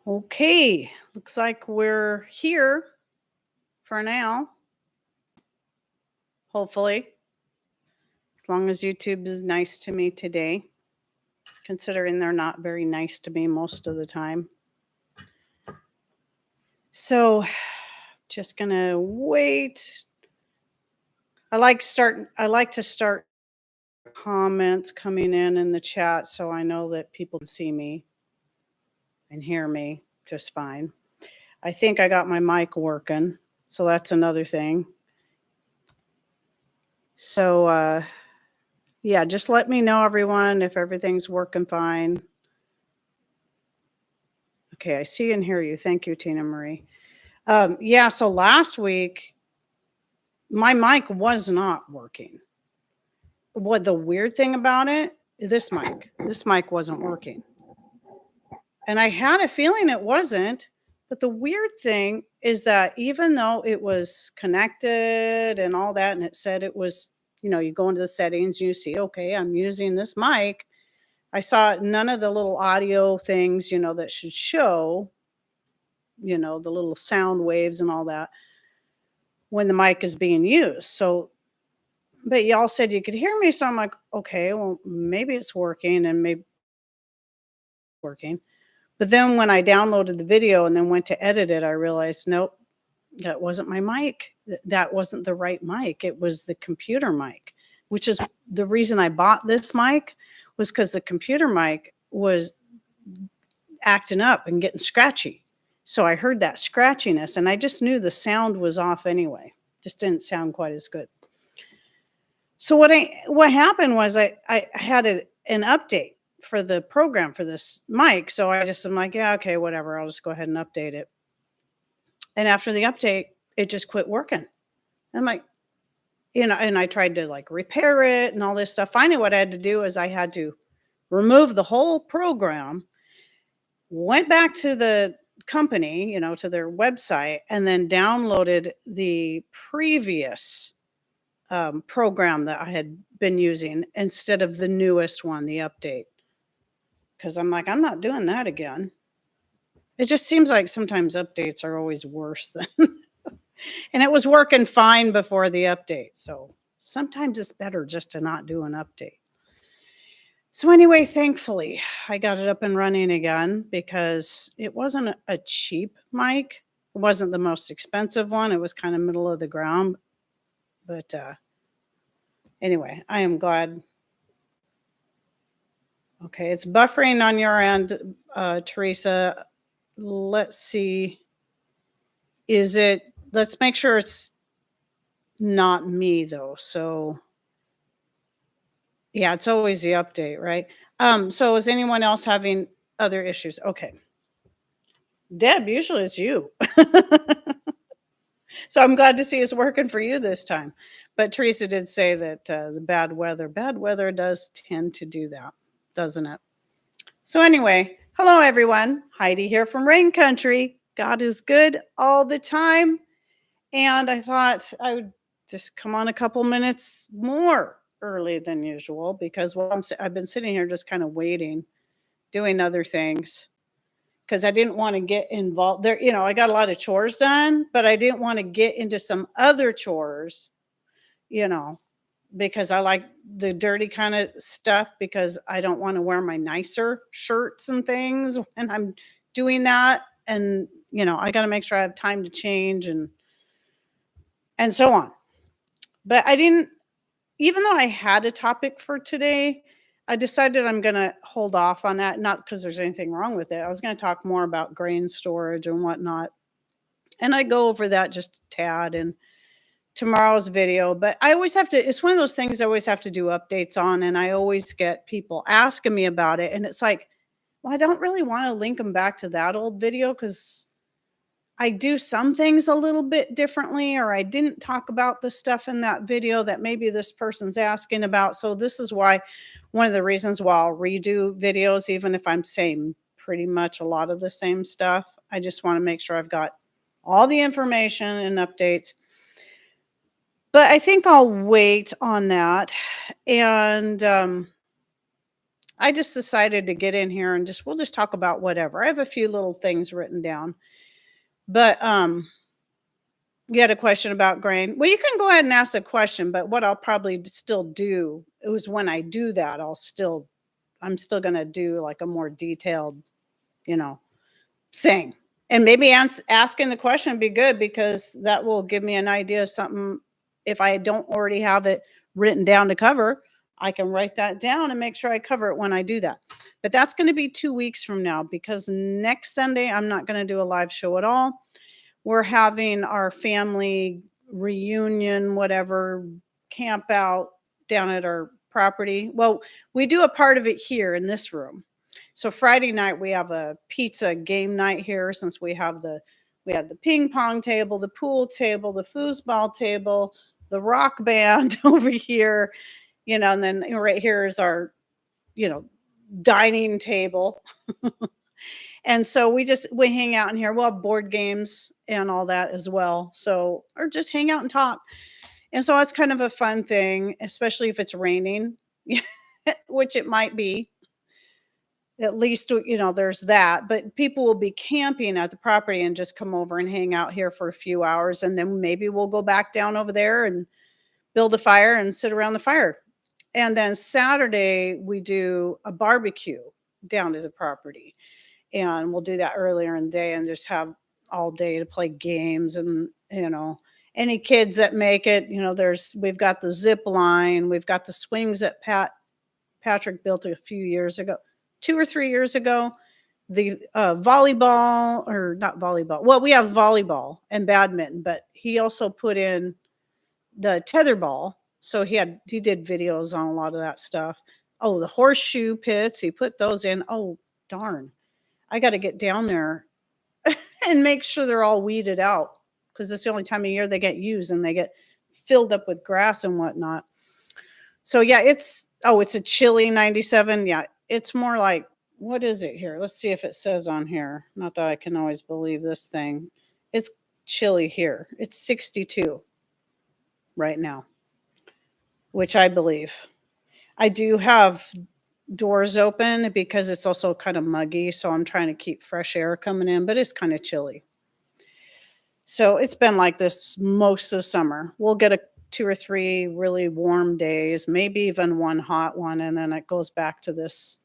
Okay, looks like we're here for now. Hopefully, as long as YouTube is nice to me today, considering they're not very nice to me most of the time. So, just gonna wait. I like to start comments coming in the chat so I know that people can see me and hear me just fine. I think I got my mic working, so that's another thing. So, yeah, just let me know, everyone, if everything's working fine. Okay, I see and hear you. Thank you, Tina Marie. Yeah, so last week, my mic was not working. What the weird thing about it, this mic wasn't working. And I had a feeling it wasn't. But the weird thing is that even though it was connected and all that, and it said it was, you go into the settings, you see, okay, I'm using this mic. I saw none of the little audio things, that should show, the little sound waves and all that when the mic is being used. So, but y'all said you could hear me. So I'm like, okay, well, maybe it's working and maybe it's working. But then when I downloaded the video and then went to edit it, I realized, nope, that wasn't my mic. That wasn't the right mic. It was the computer mic, which is the reason I bought this mic, was because the computer mic was acting up and getting scratchy. So I heard that scratchiness and I just knew the sound was off anyway. Just didn't sound quite as good. So what happened was I had an update for the program for this mic. So I'm like, yeah, okay, whatever. I'll just go ahead and update it. And after the update, it just quit working. I'm like, and I tried to like repair it and all this stuff. Finally, what I had to do is I had to remove the whole program, went back to the company, to their website, and then downloaded the previous program that I had been using instead of the newest one, the update. Because I'm like, I'm not doing that again. It just seems like sometimes updates are always worse than, and it was working fine before the update. So sometimes it's better just to not do an update. So anyway, thankfully, I got it up and running again because it wasn't a cheap mic. It wasn't the most expensive one. It was kind of middle of the ground. But anyway, I am glad. Okay, it's buffering on your end, Teresa. Let's see. Let's make sure it's not me, though. So, yeah, it's always the update, right? So is anyone else having other issues? Okay. Deb, usually it's you. So I'm glad to see it's working for you this time. But Teresa did say that the bad weather does tend to do that, doesn't it? So anyway, hello everyone. Heidi here from Rain Country. God is good all the time. And I thought I would just come on a couple minutes more early than usual because I've been sitting here just kind of waiting, doing other things because I didn't want to get involved there. I got a lot of chores done, but I didn't want to get into some other chores, because I like the dirty kind of stuff because I don't want to wear my nicer shirts and things when I'm doing that. And, I got to make sure I have time to change and so on. But even though I had a topic for today, I decided I'm going to hold off on that. Not because there's anything wrong with it. I was going to talk more about grain storage and whatnot. And I go over that just a tad in tomorrow's video. But it's one of those things I always have to do updates on. And I always get people asking me about it. And it's like, well, I don't really want to link them back to that old video because I do some things a little bit differently, or I didn't talk about the stuff in that video that maybe this person's asking about. So this is why, one of the reasons why I'll redo videos, even if I'm saying pretty much a lot of the same stuff. I just want to make sure I've got all the information and updates. But I think I'll wait on that. And I just decided to get in here and we'll just talk about whatever. I have a few little things written down. But you had a question about grain. Well, you can go ahead and ask a question, but what I'll probably still do is when I do that, I'm still going to do like a more detailed, thing. And maybe asking the question would be good because that will give me an idea of something. If I don't already have it written down to cover, I can write that down and make sure I cover it when I do that. But that's going to be 2 weeks from now because next Sunday, I'm not going to do a live show at all. We're having our family reunion, whatever, camp out down at our property. Well, we do a part of it here in this room. So Friday night we have a pizza game night here since we have the ping pong table, the pool table, the foosball table, the rock band over here, and then right here is our, dining table. And so we hang out in here. We'll have board games and all that as well. So, or just hang out and talk. And so it's kind of a fun thing, especially if it's raining, which it might be. At least, there's that. But people will be camping at the property and just come over and hang out here for a few hours. And then maybe we'll go back down over there and build a fire and sit around the fire. And then Saturday, we do a barbecue down to the property. And we'll do that earlier in the day and just have all day to play games. And, any kids that make it, we've got the zip line, we've got the swings that Patrick built a few years ago, 2 or 3 years ago, the volleyball, or not volleyball. Well, we have volleyball and badminton, but he also put in the tetherball. So he did videos on a lot of that stuff. Oh, the horseshoe pits, he put those in. Oh, darn. I got to get down there and make sure they're all weeded out because it's the only time of year they get used and they get filled up with grass and whatnot. So yeah, it's a chilly 97. Yeah, it's more like, what is it here? Let's see if it says on here. Not that I can always believe this thing. It's chilly here. It's 62 right now, which I believe. I do have doors open because it's also kind of muggy. So I'm trying to keep fresh air coming in, but it's kind of chilly. So it's been like this most of the summer. We'll get 2 or 3 really warm days, maybe even one hot one. And then it goes back to this.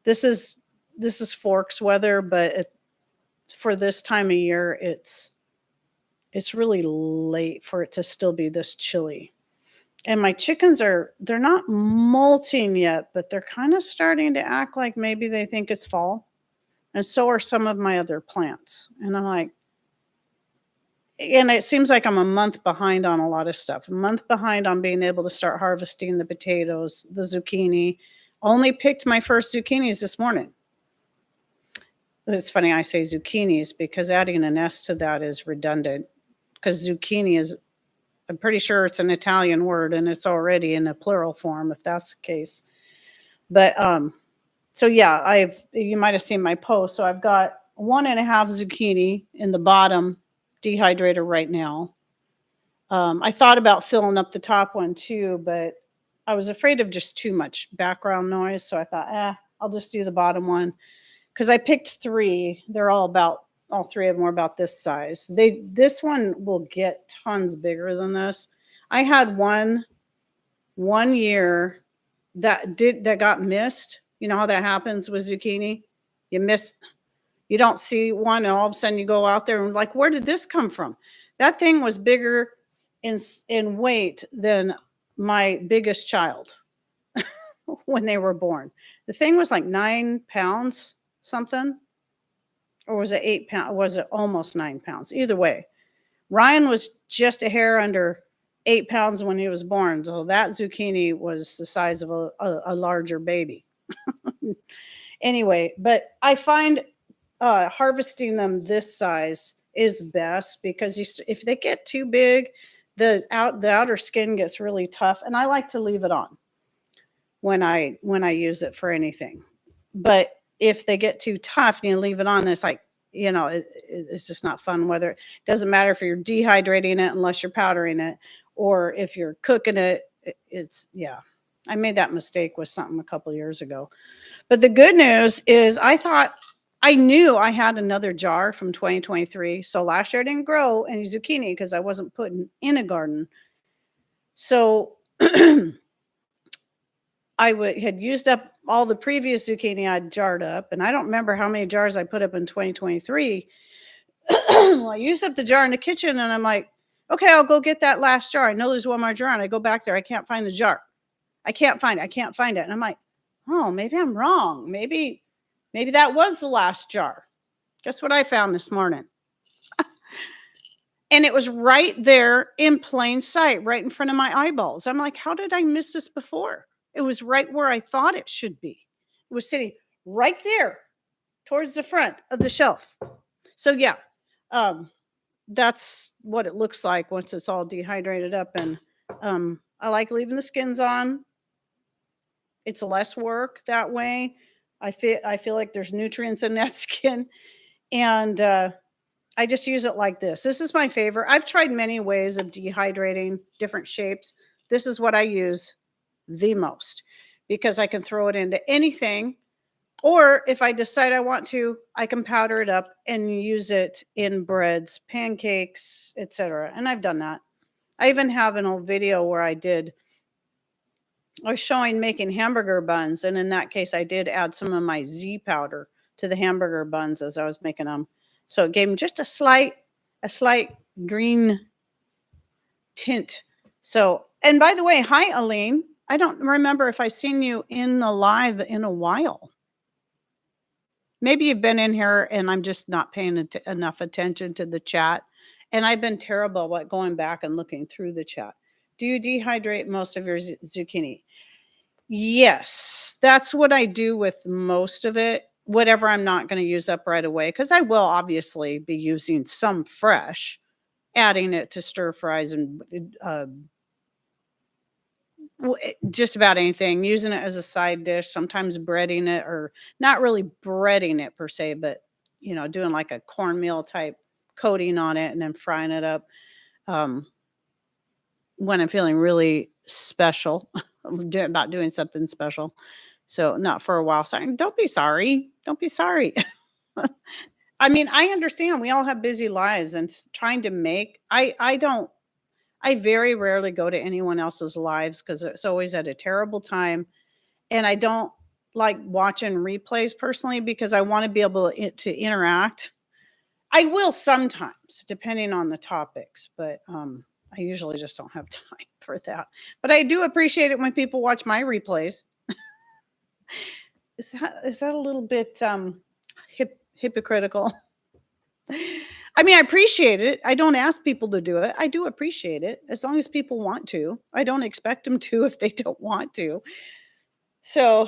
This is Forks weather, but for this time of year, it's really late for it to still be this chilly. And my chickens they're not molting yet, but they're kind of starting to act like maybe they think it's fall. And so are some of my other plants. And I'm like, and it seems like I'm a month behind on a lot of stuff. A month behind on being able to start harvesting the potatoes, the zucchini. Only picked my first zucchinis this morning. It's funny I say zucchinis because adding an S to that is redundant because zucchini is, I'm pretty sure it's an Italian word and it's already in a plural form if that's the case. But so yeah, you might have seen my post. So I've got 1.5 zucchini in the bottom dehydrator right now. I thought about filling up the top one too, but I was afraid of just too much background noise. So I thought, I'll just do the bottom one. Because I picked 3. They're all 3 of them are about this size. This one will get tons bigger than this. I had one year that got missed. You know how that happens with zucchini? You don't see one and all of a sudden you go out there and like, where did this come from? That thing was bigger in weight than my biggest child when they were born. The thing was like 9 pounds something. Or was it 8 pounds? Was it almost 9 pounds? Either way, Ryan was just a hair under 8 pounds when he was born. So that zucchini was the size of a larger baby. Anyway, but I find harvesting them this size is best because if they get too big, the outer skin gets really tough, and I like to leave it on when I use it for anything. But if they get too tough and you leave it on, it's like, it's just not fun. Whether it doesn't matter if you're dehydrating it unless you're powdering it, or if you're cooking it, I made that mistake with something a couple years ago. But the good news is I knew I had another jar from 2023. So last year I didn't grow any zucchini because I wasn't putting in a garden. So had used up all the previous zucchini I'd jarred up, and I don't remember how many jars I put up in 2023. Well, I used up the jar in the kitchen, and I'm like, okay, I'll go get that last jar. I know there's one more jar, and I go back there. I can't find the jar. I can't find it. And I'm like, oh, maybe I'm wrong. Maybe that was the last jar. Guess what I found this morning? And it was right there in plain sight, right in front of my eyeballs. I'm like, how did I miss this before? It was right where I thought it should be. It was sitting right there towards the front of the shelf. So yeah, that's what it looks like once it's all dehydrated up. And I like leaving the skins on. It's less work that way. I feel like there's nutrients in that skin. And I just use it like this. This is my favorite. I've tried many ways of dehydrating, different shapes. This is what I use the most because I can throw it into anything. Or if I decide I want to, I can powder it up and use it in breads, pancakes, etc. And I've done that. I even have an old video where I was showing making hamburger buns. And in that case, I did add some of my Z powder to the hamburger buns as I was making them. So it gave them just a slight green tint. So, and by the way, hi, Aline. I don't remember if I've seen you in the live in a while. Maybe you've been in here and I'm just not paying enough attention to the chat. And I've been terrible at going back and looking through the chat. Do you dehydrate most of your zucchini? Yes, that's what I do with most of it. Whatever I'm not going to use up right away, because I will obviously be using some fresh, adding it to stir fries and just about anything, using it as a side dish, sometimes breading it, or not really breading it per se, but doing like a cornmeal type coating on it and then frying it up when I'm feeling really special about doing something special. So not for a while. Sorry. Don't be sorry. Don't be sorry. I mean, I understand we all have busy lives and trying to make, I very rarely go to anyone else's lives because it's always at a terrible time. And I don't like watching replays personally because I want to be able to interact. I will sometimes, depending on the topics, but I usually just don't have time for that. But I do appreciate it when people watch my replays. Is that a little bit hypocritical? I mean, I appreciate it. I don't ask people to do it. I do appreciate it as long as people want to. I don't expect them to if they don't want to. So,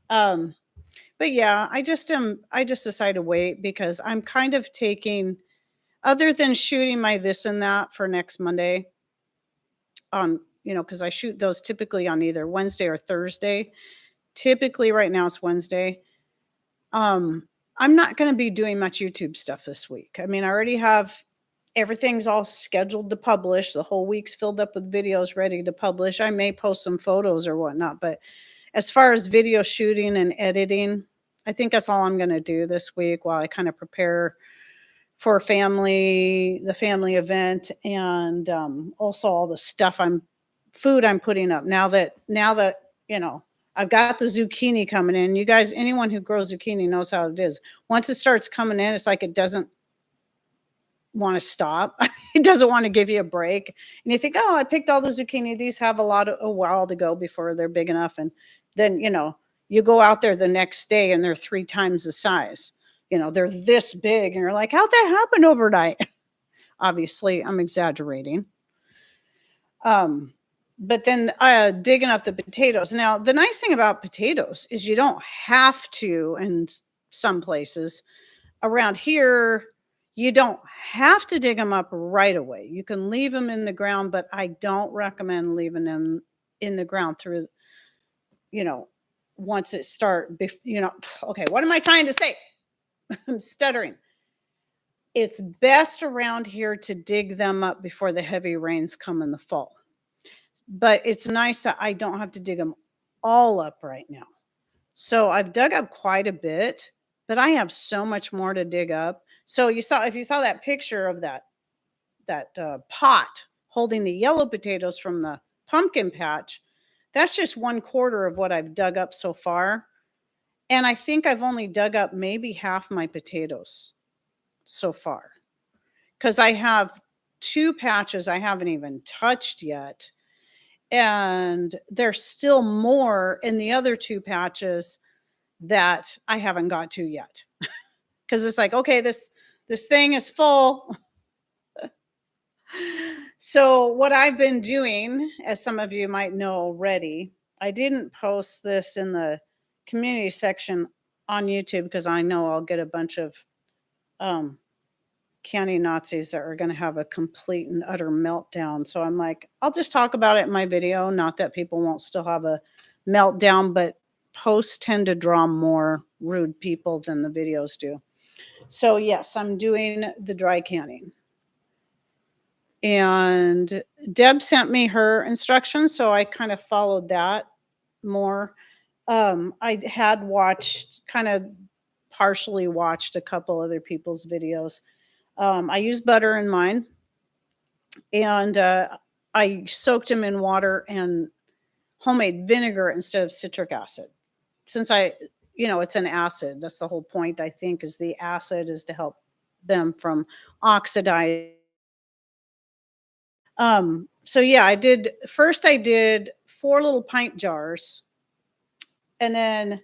but yeah, I just decided to wait because I'm kind of taking, other than shooting my this and that for next Monday, because I shoot those typically on either Wednesday or Thursday. Typically right now it's Wednesday. I'm not going to be doing much YouTube stuff this week. I mean, I already have everything's all scheduled to publish. The whole week's filled up with videos ready to publish. I may post some photos or whatnot, but as far as video shooting and editing, I think that's all I'm going to do this week while I kind of prepare for the family event, and also all the food I'm putting up now that I've got the zucchini coming in. You guys, anyone who grows zucchini knows how it is. Once it starts coming in, it's like it doesn't want to stop. It doesn't want to give you a break. And you think, oh, I picked all the zucchini. These have a while to go before they're big enough. And then, you go out there the next day and they're 3 times the size. They're this big. And you're like, how'd that happen overnight? Obviously, I'm exaggerating. But then digging up the potatoes. Now, the nice thing about potatoes is you don't have to, in some places around here, you don't have to dig them up right away. You can leave them in the ground, but I don't recommend leaving them in the ground through, once it okay, what am I trying to say? I'm stuttering. It's best around here to dig them up before the heavy rains come in the fall. But it's nice that I don't have to dig them all up right now. So I've dug up quite a bit, but I have so much more to dig up. So if you saw that picture of that pot holding the yellow potatoes from the pumpkin patch, that's just 1/4 of what I've dug up so far. And I think I've only dug up maybe half my potatoes so far, because I have 2 patches I haven't even touched yet. And there's still more in the other 2 patches that I haven't got to yet. Because it's like, okay, this thing is full. So what I've been doing, as some of you might know already, I didn't post this in the community section on YouTube because I know I'll get a bunch of candy Nazis that are going to have a complete and utter meltdown. So I'm like, I'll just talk about it in my video. Not that people won't still have a meltdown, but posts tend to draw more rude people than the videos do. So yes, I'm doing the dry canning. And Deb sent me her instructions, so I kind of followed that more. I had partially watched a couple other people's videos. I use butter in mine, and I soaked them in water and homemade vinegar instead of citric acid. Since it's an acid. That's the whole point, I think, is the acid is to help them from oxidize. So yeah, I did 4 little pint jars. And then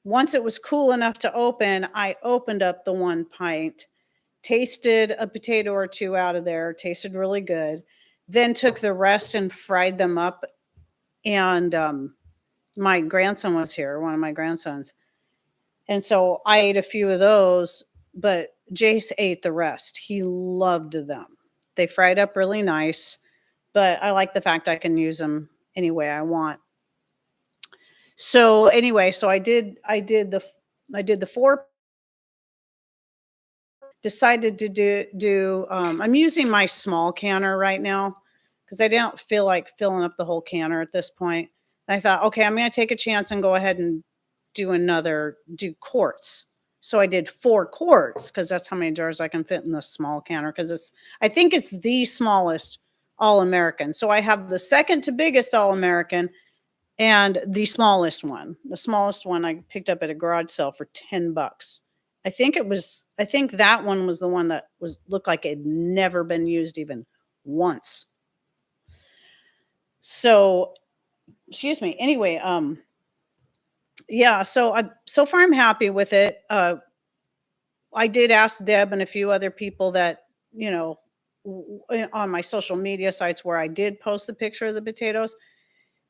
once it was cool enough to open, I opened up the 1 pint, tasted a potato or 2 out of there, tasted really good. Then took the rest and fried them up. And my grandson was here, one of my grandsons. And so I ate a few of those, but Jace ate the rest. He loved them. They fried up really nice, but I like the fact I can use them any way I want. So anyway, so I did the 4. Decided to do I'm using my small canner right now because I don't feel like filling up the whole canner at this point. I thought, okay, I'm going to take a chance and go ahead and do quarts. So I did 4 quarts because that's how many jars I can fit in the small canner, because I think it's the smallest All-American. So I have the second to biggest All-American and the smallest one. The smallest one I picked up at a garage sale for $10. I think that one was the one that looked like it had never been used even once. So, excuse me. Anyway, yeah, so far I'm happy with it. I did ask Deb and a few other people that, on my social media sites where I did post the picture of the potatoes.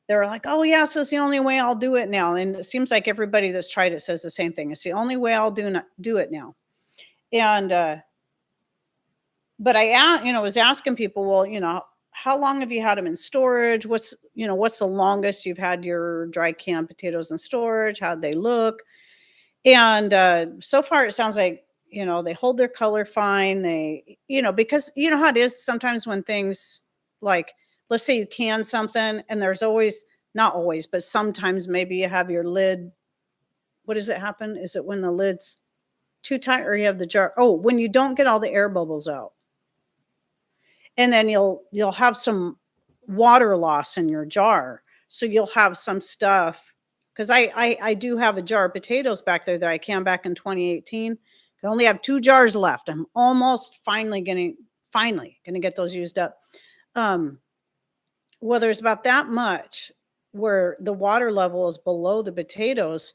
They were like, oh, yes, it's the only way I'll do it now. And it seems like everybody that's tried it says the same thing. It's the only way I'll do it now. And, but I was asking people, well, how long have you had them in storage? What's the longest you've had your dry canned potatoes in storage? How'd they look? And so far it sounds like, they hold their color fine. They, because you know how it is sometimes when things like, let's say you can something and there's not always, but sometimes maybe you have your lid. What does it happen? Is it when the lid's too tight or you have the jar? Oh, when you don't get all the air bubbles out. And then you'll have some water loss in your jar. So you'll have some stuff, because I do have a jar of potatoes back there that I canned back in 2018. I only have 2 jars left. I'm almost finally gonna get those used up. Well, there's about that much where the water level is below the potatoes.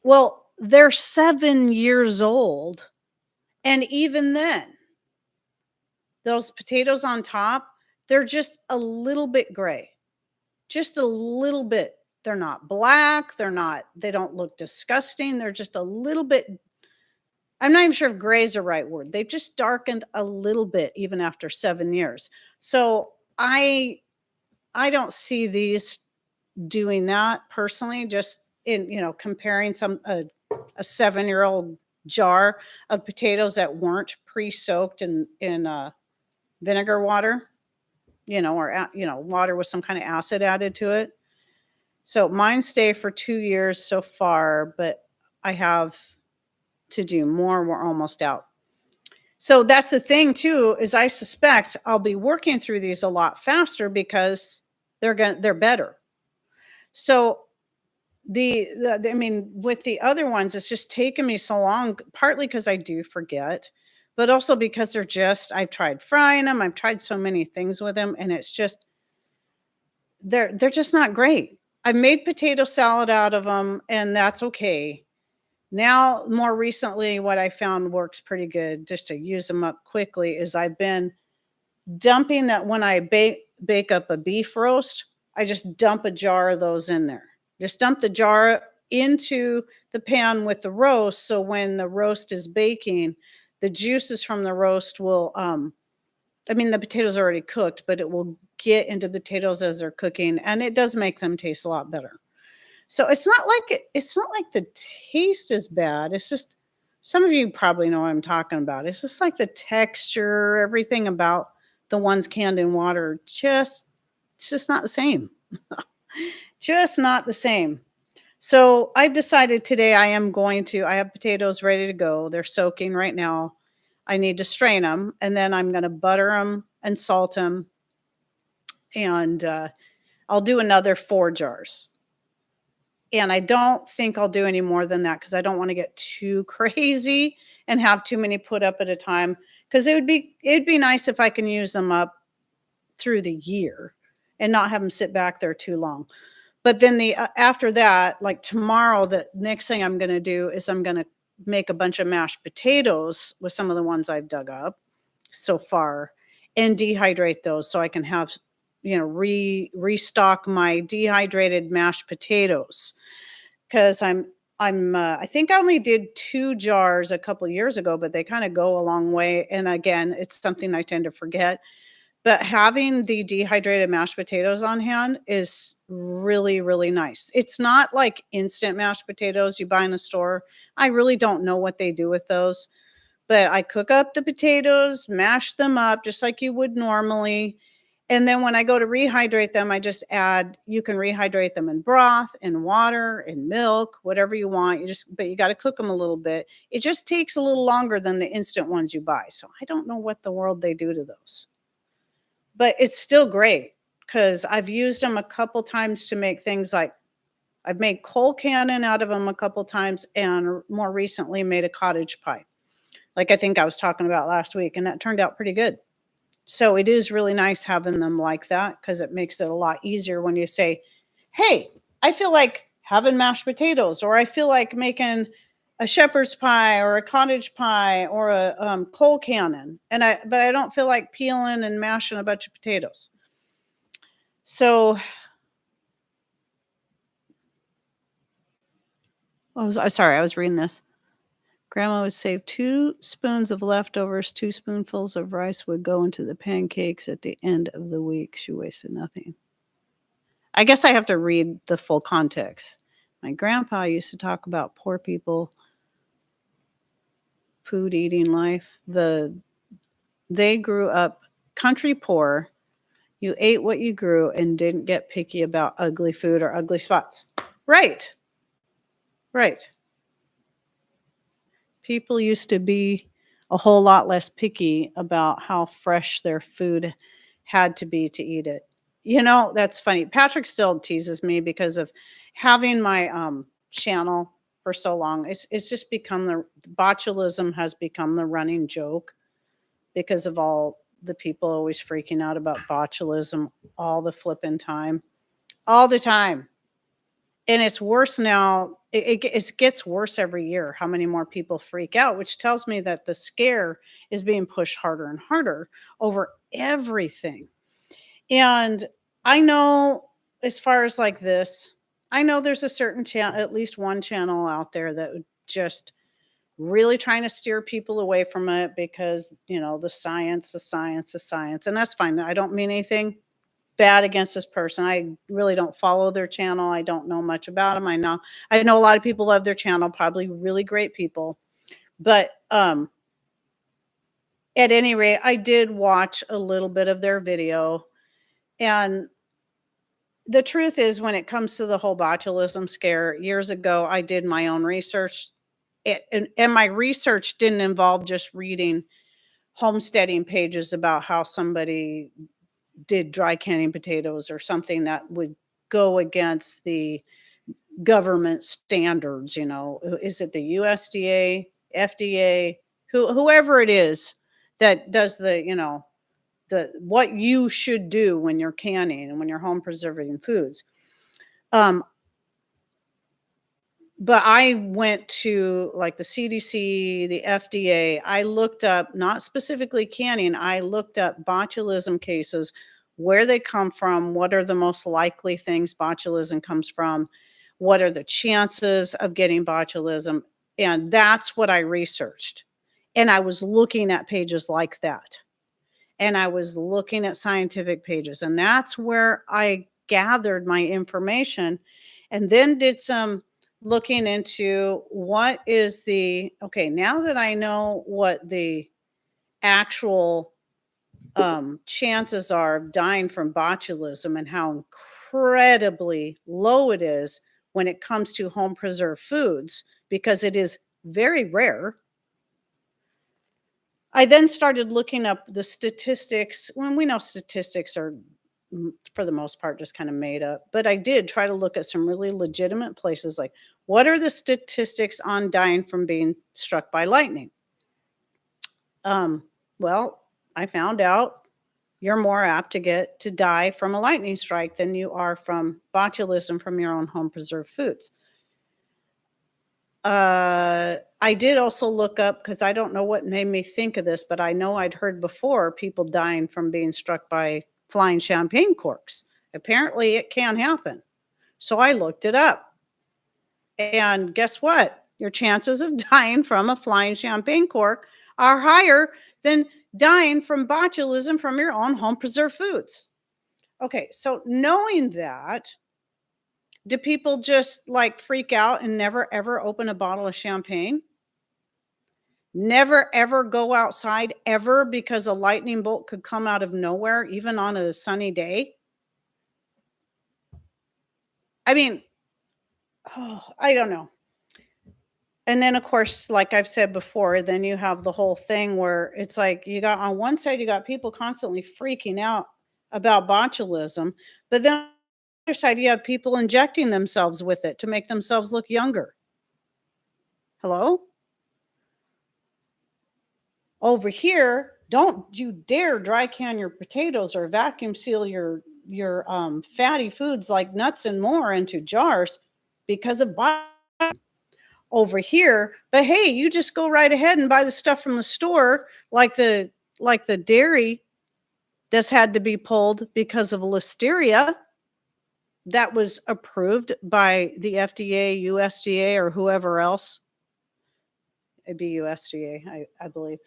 Well, they're 7 years old. And even then, those potatoes on top, they're just a little bit gray. Just a little bit. They're not black. They don't look disgusting. They're just a little bit. I'm not even sure if gray is the right word. They've just darkened a little bit even after 7 years. So I don't see these doing that personally, just in, comparing a 7-year-old jar of potatoes that weren't pre-soaked in vinegar water, or water with some kind of acid added to it. So mine stay for 2 years so far, but I have to do more. We're almost out. So that's the thing too, is I suspect I'll be working through these a lot faster because they're better. So I mean, with the other ones, it's just taken me so long, partly because I do forget, but also because I've tried frying them. I've tried so many things with them, and it's just, they're just not great. I made potato salad out of them, and that's okay. Now, more recently, what I found works pretty good just to use them up quickly is I've been dumping that when I bake up a beef roast, I just dump a jar of those in there. Just dump the jar into the pan with the roast, so when the roast is baking, the juices from the roast will, I mean, the potatoes are already cooked, but it will get into potatoes as they're cooking, and it does make them taste a lot better. So it's not like the taste is bad. It's just, some of you probably know what I'm talking about. It's just like the texture, everything about the ones canned in water, it's just not the same. Just not the same. So I decided today I have potatoes ready to go. They're soaking right now. I need to strain them, and then I'm going to butter them and salt them. And I'll do another 4 jars. And I don't think I'll do any more than that because I don't want to get too crazy and have too many put up at a time. Because it'd be nice if I can use them up through the year and not have them sit back there too long. But then after that, like tomorrow, the next thing I'm going to do is I'm going to make a bunch of mashed potatoes with some of the ones I've dug up so far and dehydrate those so I can have, restock my dehydrated mashed potatoes. Because I think I only did 2 jars a couple years ago, but they kind of go a long way. And again, it's something I tend to forget. But having the dehydrated mashed potatoes on hand is really, really nice. It's not like instant mashed potatoes you buy in the store. I really don't know what they do with those, but I cook up the potatoes, mash them up just like you would normally. And then when I go to rehydrate them, you can rehydrate them in broth, in water, in milk, whatever you want. But you got to cook them a little bit. It just takes a little longer than the instant ones you buy. So I don't know what the world they do to those. But it's still great because I've used them a couple times to make things like, I've made cold cannon out of them a couple times, and more recently made a cottage pie, like I think I was talking about last week, and that turned out pretty good. So it is really nice having them like that because it makes it a lot easier when you say, hey, I feel like having mashed potatoes, or I feel like making a shepherd's pie or a cottage pie or a cold cannon, but I don't feel like peeling and mashing a bunch of potatoes. So I was reading this. Grandma would save 2 spoons of leftovers. 2 spoonfuls of rice would go into the pancakes at the end of the week. She wasted nothing. I guess I have to read the full context. My grandpa used to talk about poor people, food eating life. They grew up country poor. You ate what you grew and didn't get picky about ugly food or ugly spots. Right. Right. People used to be a whole lot less picky about how fresh their food had to be to eat it. That's funny. Patrick still teases me because of having my channel for so long. It's just become the botulism has become the running joke because of all the people always freaking out about botulism all the flipping time. All the time. And it's worse now. It gets worse every year how many more people freak out, which tells me that the scare is being pushed harder and harder over everything. And I know, as far as like this, I know there's a certain channel, at least one channel out there that would just really trying to steer people away from it because, the science, the science, the science. And that's fine. I don't mean anything bad against this person. I really don't follow their channel. I don't know much about them. I know a lot of people love their channel, probably really great people. But at any rate, I did watch a little bit of their video, and The truth is, when it comes to the whole botulism scare, years ago, I did my own research. And my research didn't involve just reading homesteading pages about how somebody did dry canning potatoes or something that would go against the government standards. Is it the USDA, FDA, whoever it is that does the what you should do when you're canning and when you're home preserving foods. Um, but I went to like the CDC, the FDA. I looked up not specifically canning, I looked up botulism cases, where they come from, what are the most likely things botulism comes from, what are the chances of getting botulism, and that's what I researched. And I was looking at pages like that. And I was looking at scientific pages, and that's where I gathered my information, and then did some looking into what is the okay, now that I know what the actual chances are of dying from botulism and how incredibly low it is when it comes to home preserved foods, because it is very rare. I then started looking up the statistics. When we know statistics are, for the most part, just kind of made up, but I did try to look at some really legitimate places, like what are the statistics on dying from being struck by lightning? Um, well, I found out you're more apt to die from a lightning strike than you are from botulism from your own home preserved foods. I did also look up, because I don't know what made me think of this, but I know I'd heard before people dying from being struck by flying champagne corks. Apparently, it can happen. So I looked it up. And guess what? Your chances of dying from a flying champagne cork are higher than dying from botulism from your own home preserved foods. Okay, so knowing that, do people just like freak out and never ever open a bottle of champagne? Never ever go outside ever because a lightning bolt could come out of nowhere, even on a sunny day? I mean, oh, I don't know. And then, of course, like I've said before, then you have the whole thing where it's like you got on one side, you got people constantly freaking out about botulism, but then on the other side, you have people injecting themselves with it to make themselves look younger. Hello? Over here, don't you dare dry can your potatoes or vacuum seal your fatty foods like nuts and more into jars because of over here. But hey, you just go right ahead and buy the stuff from the store, like the dairy that's had to be pulled because of listeria that was approved by the FDA, USDA, or whoever else. It'd be USDA, I believe.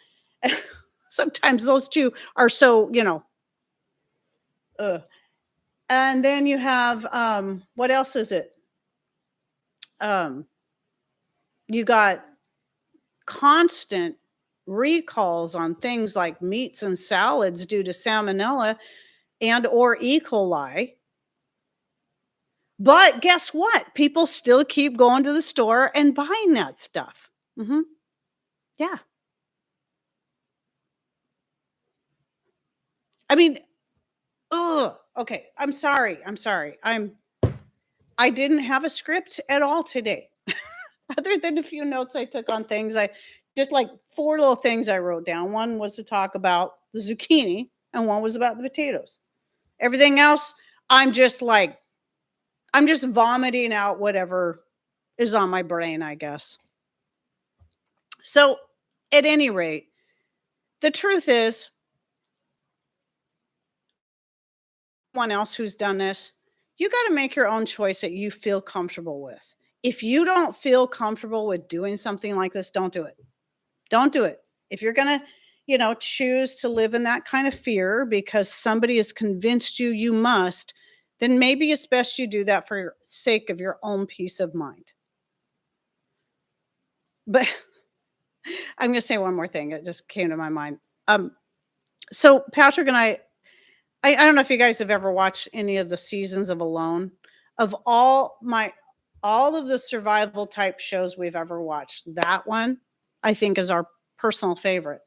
Sometimes those two are so, ugh. And then you have what else is it? Um, you got constant recalls on things like meats and salads due to salmonella and or E. coli. But guess what? People still keep going to the store and buying that stuff. Hmm. Yeah. I mean, ugh. Okay. I'm sorry. I didn't have a script at all today, other than a few notes I took on things. I just like four little things I wrote down. One was to talk about the zucchini, and one was about the potatoes. Everything else, I'm just like, I'm just vomiting out whatever is on my brain, I guess. So, at any rate, the truth is, one else who's done this, you got to make your own choice that you feel comfortable with. If you don't feel comfortable with doing something like this, don't do it. Don't do it. If you're going to, choose to live in that kind of fear because somebody has convinced you you must, then maybe it's best you do that for your sake of your own peace of mind. But I'm going to say one more thing. It just came to my mind. So Patrick and I I don't know if you guys have ever watched any of the seasons of Alone. Of all of the survival type shows we've ever watched, that one I think is our personal favorite.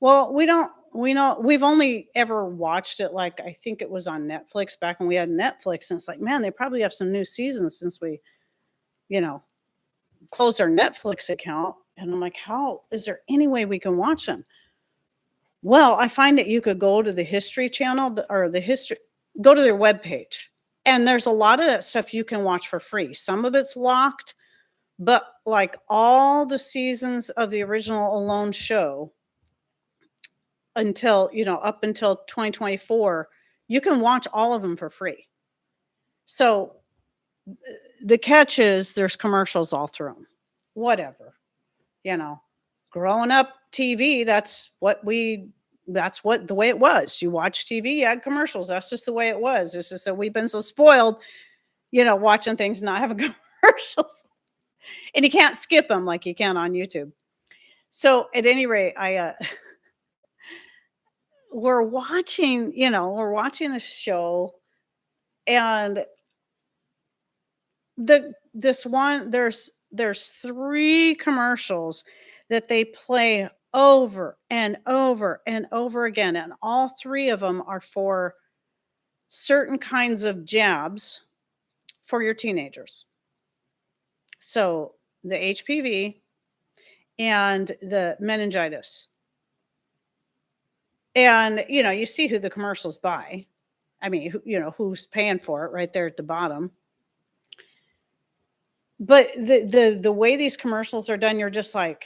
Well, we know we've only ever watched it, like, I think it was on Netflix back when we had Netflix, and it's like, man, they probably have some new seasons since we, you know, closed our Netflix account. And I'm like, how is there any way we can watch them? Well, I find that you could go to the History Channel or go to their webpage, and there's a lot of that stuff you can watch for free. Some of it's locked, but like all the seasons of the original Alone show until, up until 2024, you can watch all of them for free. So the catch is there's commercials all through them. Whatever, you know, growing up TV, that's what the way it was. You watch TV, you had commercials. That's just the way it was. It's just that we've been so spoiled, watching things not having commercials, and you can't skip them like you can on YouTube. So at any rate, we're watching the show, and there's three commercials that they play over and over and over again, and all three of them are for certain kinds of jabs for your teenagers. So the HPV and the meningitis. And you see who the commercials by. I mean, who's paying for it right there at the bottom. But the way these commercials are done, you're just like,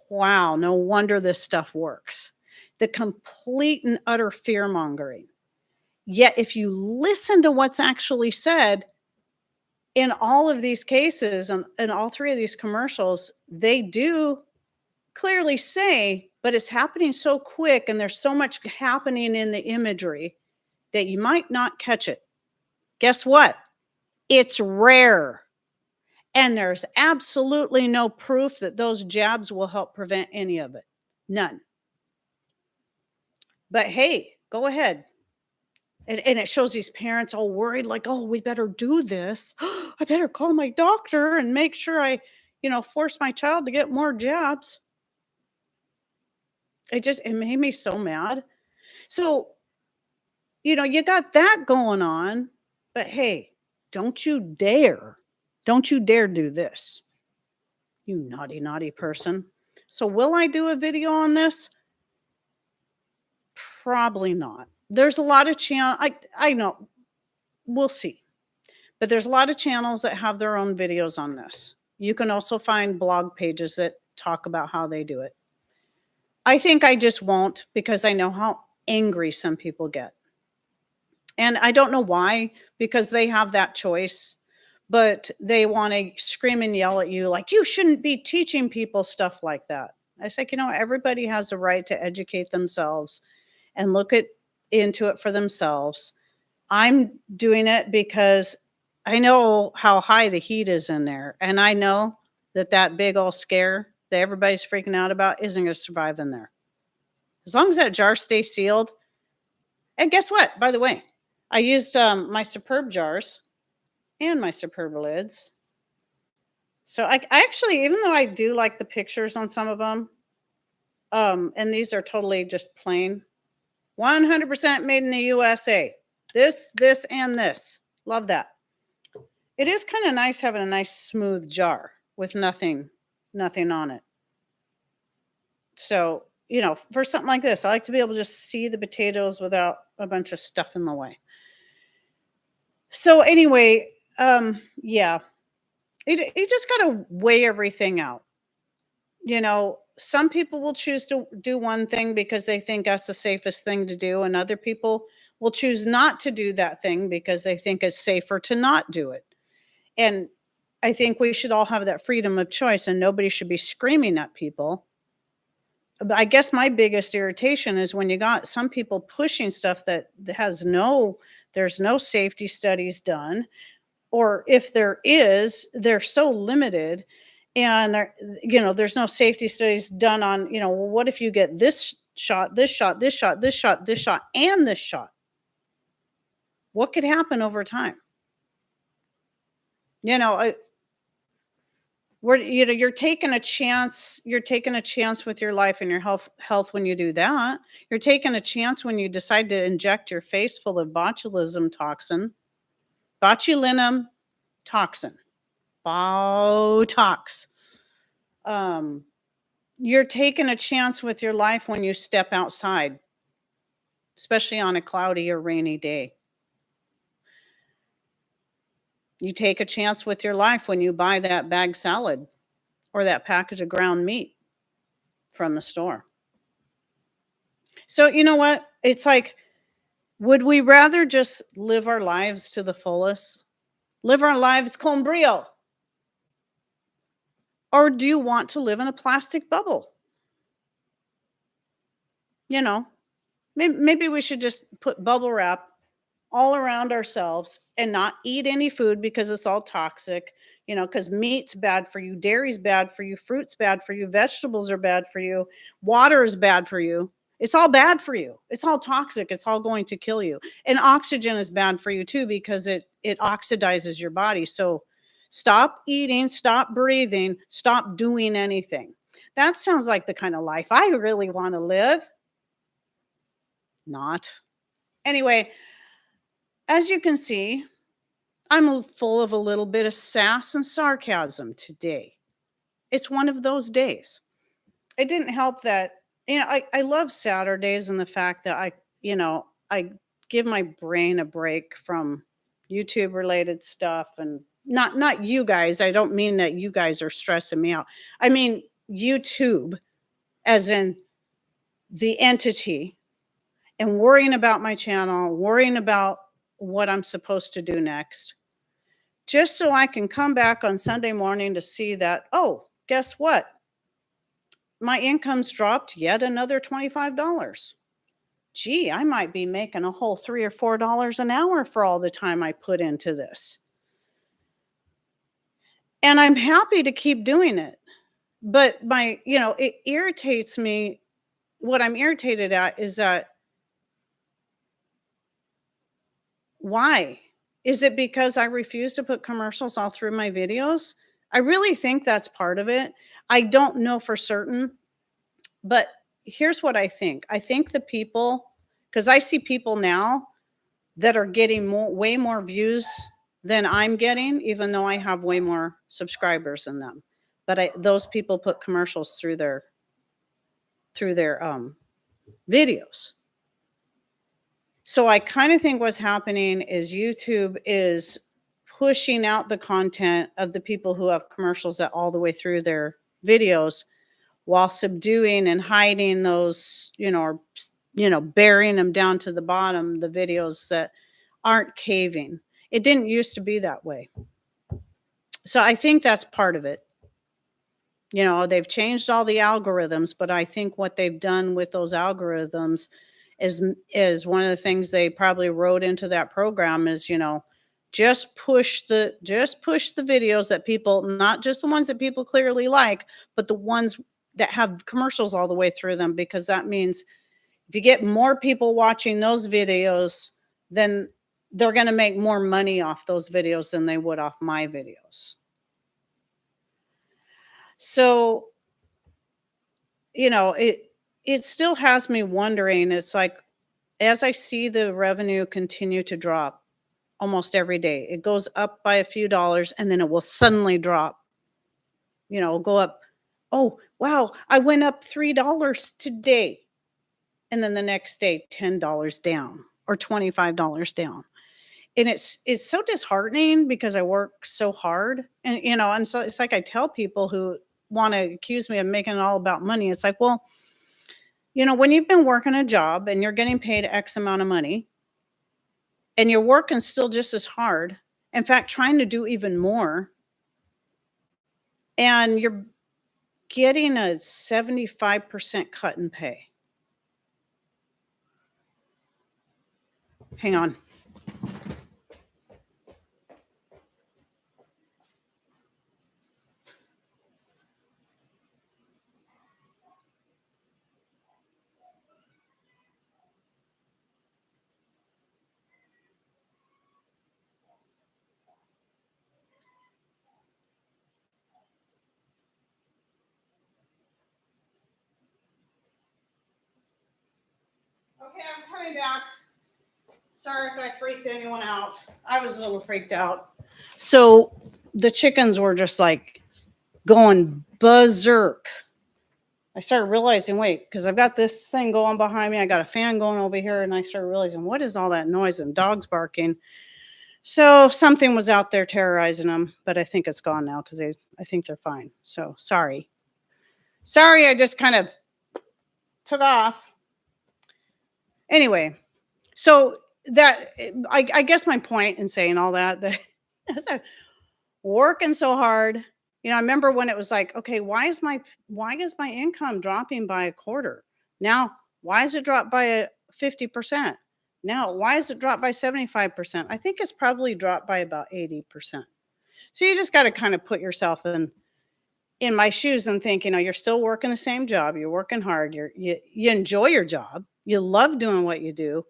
wow, no wonder this stuff works. The complete and utter fear mongering. Yet if you listen to what's actually said in all of these cases and in all three of these commercials, they do clearly say, but it's happening so quick and there's so much happening in the imagery that you might not catch it. Guess what? It's rare. And there's absolutely no proof that those jabs will help prevent any of it. None. But hey, go ahead. And it shows these parents all worried, like, oh, we better do this. I better call my doctor and make sure I, force my child to get more jabs. It made me so mad. So, you got that going on, but hey, don't you dare do this, you naughty, naughty person. So will I do a video on this? Probably not. There's a lot of I know, we'll see. But there's a lot of channels that have their own videos on this. You can also find blog pages that talk about how they do it. I think I just won't, because I know how angry some people get. And I don't know why, because they have that choice, but they want to scream and yell at you like, you shouldn't be teaching people stuff like that. I say, everybody has a right to educate themselves and look into it for themselves. I'm doing it because I know how high the heat is in there. And I know that big old scare that everybody's freaking out about isn't going to survive in there. As long as that jar stays sealed. And guess what? By the way, I used my Superb jars and my Superb lids. So I actually, even though I do like the pictures on some of them, and these are totally just plain, 100% made in the USA. This, and this. Love that. It is kind of nice having a nice smooth jar with nothing on it. So, for something like this, I like to be able to just see the potatoes without a bunch of stuff in the way. So anyway, yeah, you just got to weigh everything out. Some people will choose to do one thing because they think that's the safest thing to do. And other people will choose not to do that thing because they think it's safer to not do it. And I think we should all have that freedom of choice, and nobody should be screaming at people. But I guess my biggest irritation is when you got some people pushing stuff that there's no safety studies done, or if there is, they're so limited, and there's no safety studies done on, well, what if you get this shot, this shot, this shot, this shot, this shot, and this shot. What could happen over time? You know, you're taking a chance. You're taking a chance with your life and your health when you do that. You're taking a chance when you decide to inject your face full of botulism toxin, botulinum toxin, Botox. Um, you're taking a chance with your life when you step outside, especially on a cloudy or rainy day. You take a chance with your life when you buy that bag salad or that package of ground meat from the store. So, you know what? It's like, would we rather just live our lives to the fullest? Live our lives con brio? Or do you want to live in a plastic bubble? You know, maybe we should just put bubble wrap all around ourselves and not eat any food because it's all toxic, because meat's bad for you, dairy's bad for you, fruit's bad for you, vegetables are bad for you, water is bad for you. It's all bad for you. It's all toxic. It's all going to kill you. And oxygen is bad for you too because it oxidizes your body. So stop eating, stop breathing, stop doing anything. That sounds like the kind of life I really want to live. Not. Anyway, as you can see, I'm full of a little bit of sass and sarcasm today. It's one of those days. It didn't help that, I love Saturdays and the fact that I give my brain a break from YouTube related stuff and not you guys. I don't mean that you guys are stressing me out. I mean YouTube as in the entity and worrying about my channel, worrying about what I'm supposed to do next. Just so I can come back on Sunday morning to see that, oh, guess what? My income's dropped yet another $25. Gee, I might be making a whole $3 or $4 an hour for all the time I put into this. And I'm happy to keep doing it. But it irritates me. What I'm irritated at is that why? Is it because I refuse to put commercials all through my videos? I really think that's part of it. I don't know for certain, but here's what I think. I think the people, because I see people now that are getting way more views than I'm getting, even though I have way more subscribers than them. But those people put commercials through their videos. So I kind of think what's happening is YouTube is pushing out the content of the people who have commercials that all the way through their videos while subduing and hiding those, or burying them down to the bottom, the videos that aren't caving. It didn't used to be that way. So I think that's part of it. They've changed all the algorithms, but I think what they've done with those algorithms is one of the things they probably wrote into that program is, just push the videos that people, not just the ones that people clearly like, but the ones that have commercials all the way through them, because that means if you get more people watching those videos, then they're going to make more money off those videos than they would off my videos. So, it still has me wondering. It's like, as I see the revenue continue to drop almost every day, it goes up by a few dollars and then it will suddenly drop. It'll go up. Oh, wow, I went up $3 today. And then the next day, $10 down or $25 down. And it's so disheartening because I work so hard. And, and so it's like I tell people who want to accuse me of making it all about money. It's like, well, when you've been working a job and you're getting paid X amount of money and you're working still just as hard, in fact, trying to do even more, and you're getting a 75% cut in pay. Hang on. coming back. Sorry if I freaked anyone out. I was a little freaked out. So the chickens were just like going berserk. I started realizing, wait, because I've got this thing going behind me. I got a fan going over here, and I started realizing, what is all that noise and dogs barking? So something was out there terrorizing them, but I think it's gone now because I think they're fine. So sorry. Sorry, I just kind of took off. Anyway, so that I guess my point in saying all that working so hard. You know, I remember when it was like, okay, why is my income dropping by a quarter? Now, why is it dropped by 50%? Now, why is it dropped by 75%? I think it's probably dropped by about 80%. So you just got to kind of put yourself in my shoes and think, you know, you're still working the same job. You're working hard. You enjoy your job. You love doing what you do.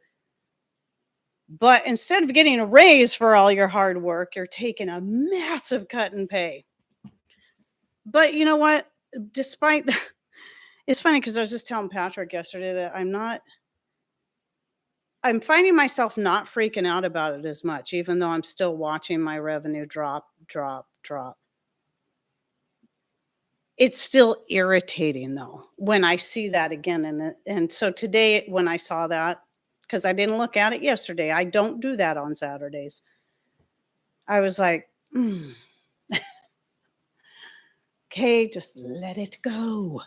But instead of getting a raise for all your hard work, you're taking a massive cut in pay. But you know what? Despite that, it's funny because I was just telling Patrick yesterday that I'm finding myself not freaking out about it as much, even though I'm still watching my revenue drop. It's still irritating though when I see that again. And so today when I saw that, because I didn't look at it yesterday, I don't do that on Saturdays. I was like, okay, just let it go.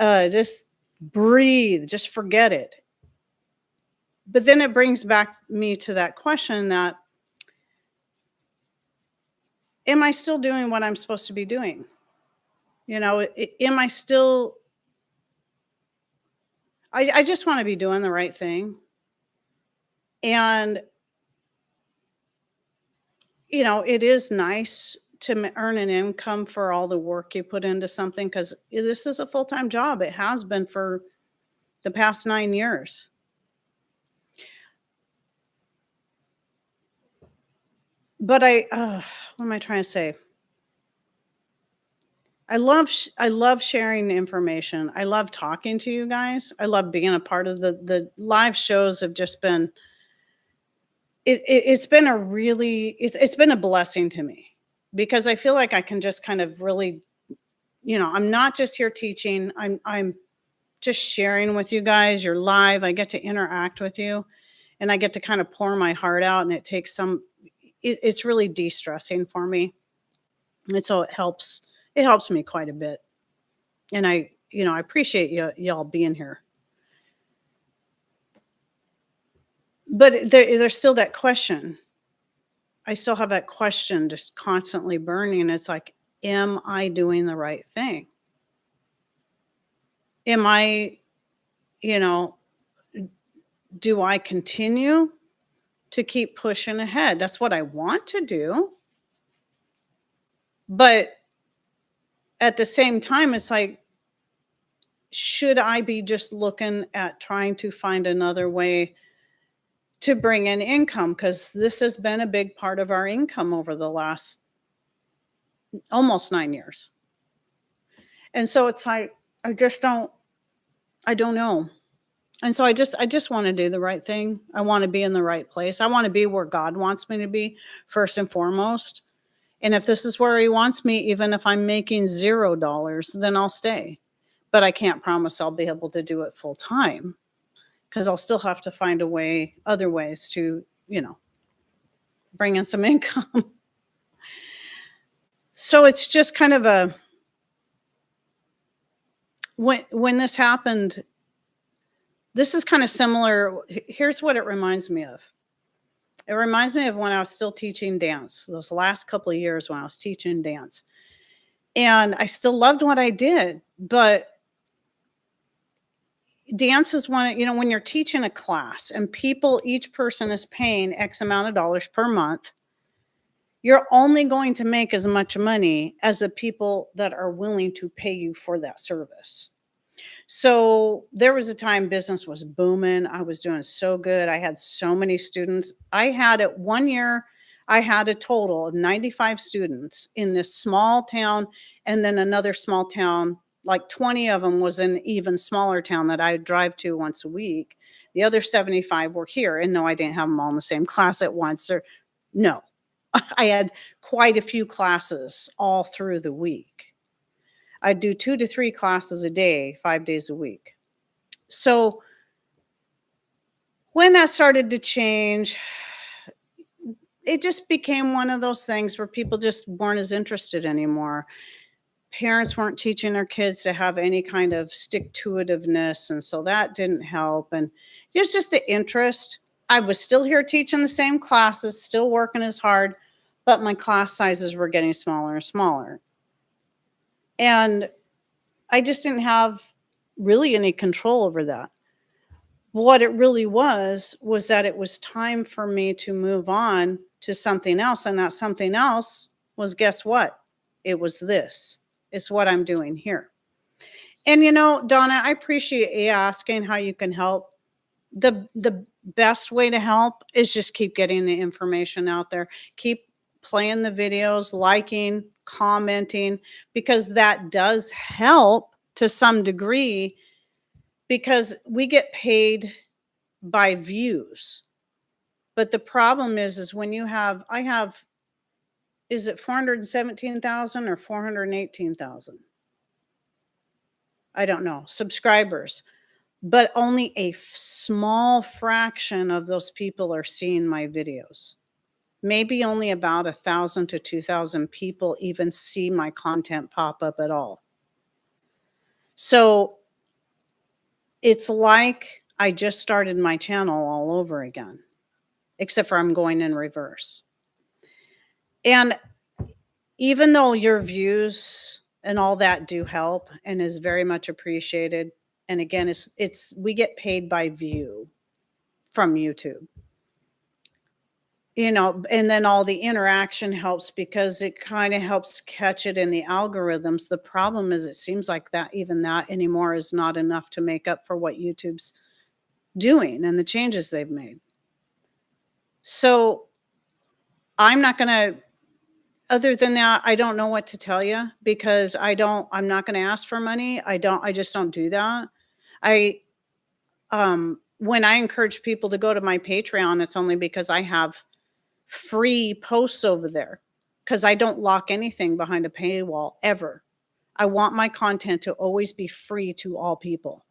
Just breathe, just forget it. But then it brings back me to that question that, am I still doing what I'm supposed to be doing? You know, am I still, I just want to be doing the right thing. And, you know, it is nice to earn an income for all the work you put into something, because this is a full-time job. It has been for the past 9 years. But what am I trying to say? I love sharing the information. I love talking to you guys. I love being a part of the live shows. Have just been, it's been it's been a blessing to me, because I feel like I can just kind of really, you know, I'm not just here teaching. I'm just sharing with you guys. You're live. I get to interact with you, and I get to kind of pour my heart out, and it takes it's really de-stressing for me. And so it helps me quite a bit. And I appreciate y'all being here. But there's still that question. I still have that question just constantly burning. It's like, am I doing the right thing? Am I, do I continue to keep pushing ahead? That's what I want to do. But at the same time, it's like, should I be just looking at trying to find another way to bring in income? Because this has been a big part of our income over the last almost 9 years. And so it's like, I don't know. And so I just want to do the right thing. I want to be in the right place. I want to be where God wants me to be, first and foremost. And if this is where he wants me, even if I'm making $0, then I'll stay. But I can't promise I'll be able to do it full time, because I'll still have to find other ways to, bring in some income. So it's just kind of when this happened, this is kind of similar. Here's what it reminds me of. It reminds me of when I was still teaching dance, those last couple of years when I was teaching dance. And I still loved what I did, but dance is when you're teaching a class and each person is paying X amount of dollars per month, you're only going to make as much money as the people that are willing to pay you for that service. So there was a time business was booming. I was doing so good. I had so many students. One year, I had a total of 95 students in this small town, and then another small town, like 20 of them was in even smaller town that I drive to once a week. The other 75 were here. And no, I didn't have them all in the same class at once. Or no, I had quite a few classes all through the week. I do 2 to 3 classes a day, 5 days a week. So when that started to change, it just became one of those things where people just weren't as interested anymore. Parents weren't teaching their kids to have any kind of stick-to-itiveness, and so that didn't help. And it was just the interest. I was still here teaching the same classes, still working as hard, but my class sizes were getting smaller and smaller. And I just didn't have really any control over that. What it really was that it was time for me to move on to something else. And that something else was, guess what? It was this. It's what I'm doing here. And Donna, I appreciate you asking how you can help. The best way to help is just keep getting the information out there. Keep playing the videos, liking, commenting, because that does help to some degree, because we get paid by views. But the problem is when I have, is it 417,000 or 418,000? I don't know, subscribers. But only a small fraction of those people are seeing my videos. Maybe only about 1,000 to 2,000 people even see my content pop up at all. So it's like I just started my channel all over again, except for I'm going in reverse. And even though your views and all that do help and is very much appreciated, and again, we get paid by view from YouTube. And then all the interaction helps because it kind of helps catch it in the algorithms. The problem is it seems like that anymore is not enough to make up for what YouTube's doing and the changes they've made. So I'm not going to, other than that, I don't know what to tell you, because I'm not going to ask for money. I just don't do that. When I encourage people to go to my Patreon, it's only because I have free posts over there, because I don't lock anything behind a paywall ever. I want my content to always be free to all people.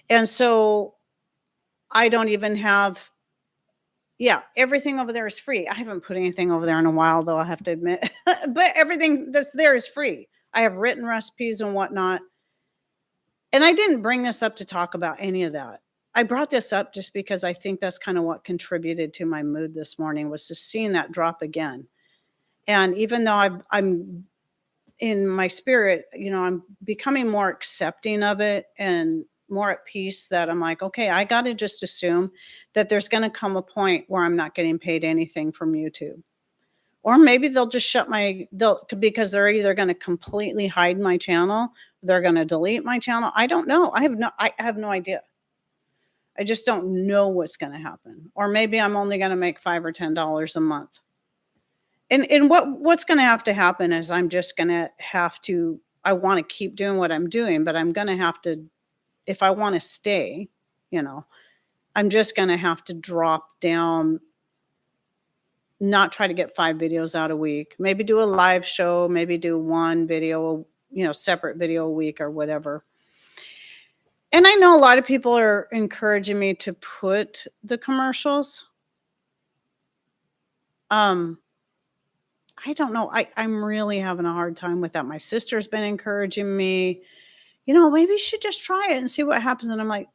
And so I don't even have, everything over there is free. I haven't put anything over there in a while, though, I have to admit. But everything that's there is free. I have written recipes and whatnot. And I didn't bring this up to talk about any of that. I brought this up just because I think that's kind of what contributed to my mood this morning, was just seeing that drop again. And even though I'm in my spirit, I'm becoming more accepting of it and more at peace, that I'm like, okay, I got to just assume that there's going to come a point where I'm not getting paid anything from YouTube. Or maybe they'll just because they're either going to completely hide my channel, they're going to delete my channel. I don't know. I have no idea. I just don't know what's going to happen. Or maybe I'm only going to make $5 or $10 a month. And what's going to happen is I'm just going to have to, I want to keep doing what I'm doing, but I'm going to have to, if I want to stay, I'm just going to have to drop down, not try to get 5 videos out a week, maybe do a live show, maybe do 1 video, separate video a week or whatever. And I know a lot of people are encouraging me to put the commercials. I don't know. I'm really having a hard time with that. My sister's been encouraging me, maybe you should just try it and see what happens. And I'm like,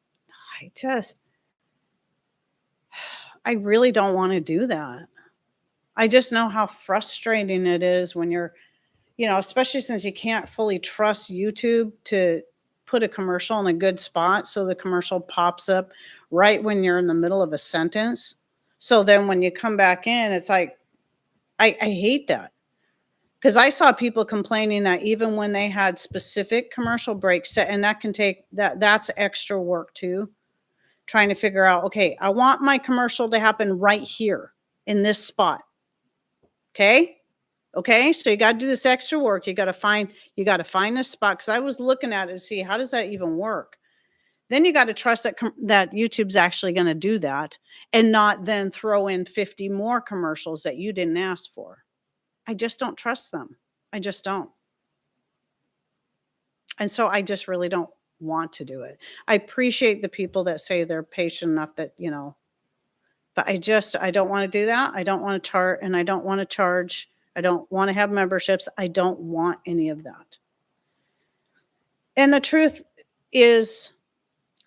I really don't want to do that. I just know how frustrating it is when you're, especially since you can't fully trust YouTube to put a commercial in a good spot. So the commercial pops up right when you're in the middle of a sentence. So then when you come back in, it's like, I hate that, because I saw people complaining that even when they had specific commercial breaks set, and that can take that's extra work too, trying to figure out, okay, I want my commercial to happen right here in this spot. Okay. Okay, so you got to do this extra work. You got to find this spot, because I was looking at it to see, how does that even work. Then you got to trust that YouTube's actually going to do that, and not then throw in 50 more commercials that you didn't ask for. I just don't trust them. I just don't. And so I just really don't want to do it. I appreciate the people that say they're patient enough that, but I don't want to do that. I don't want to chart, and I don't want to charge. I don't want to have memberships. I don't want any of that. And the truth is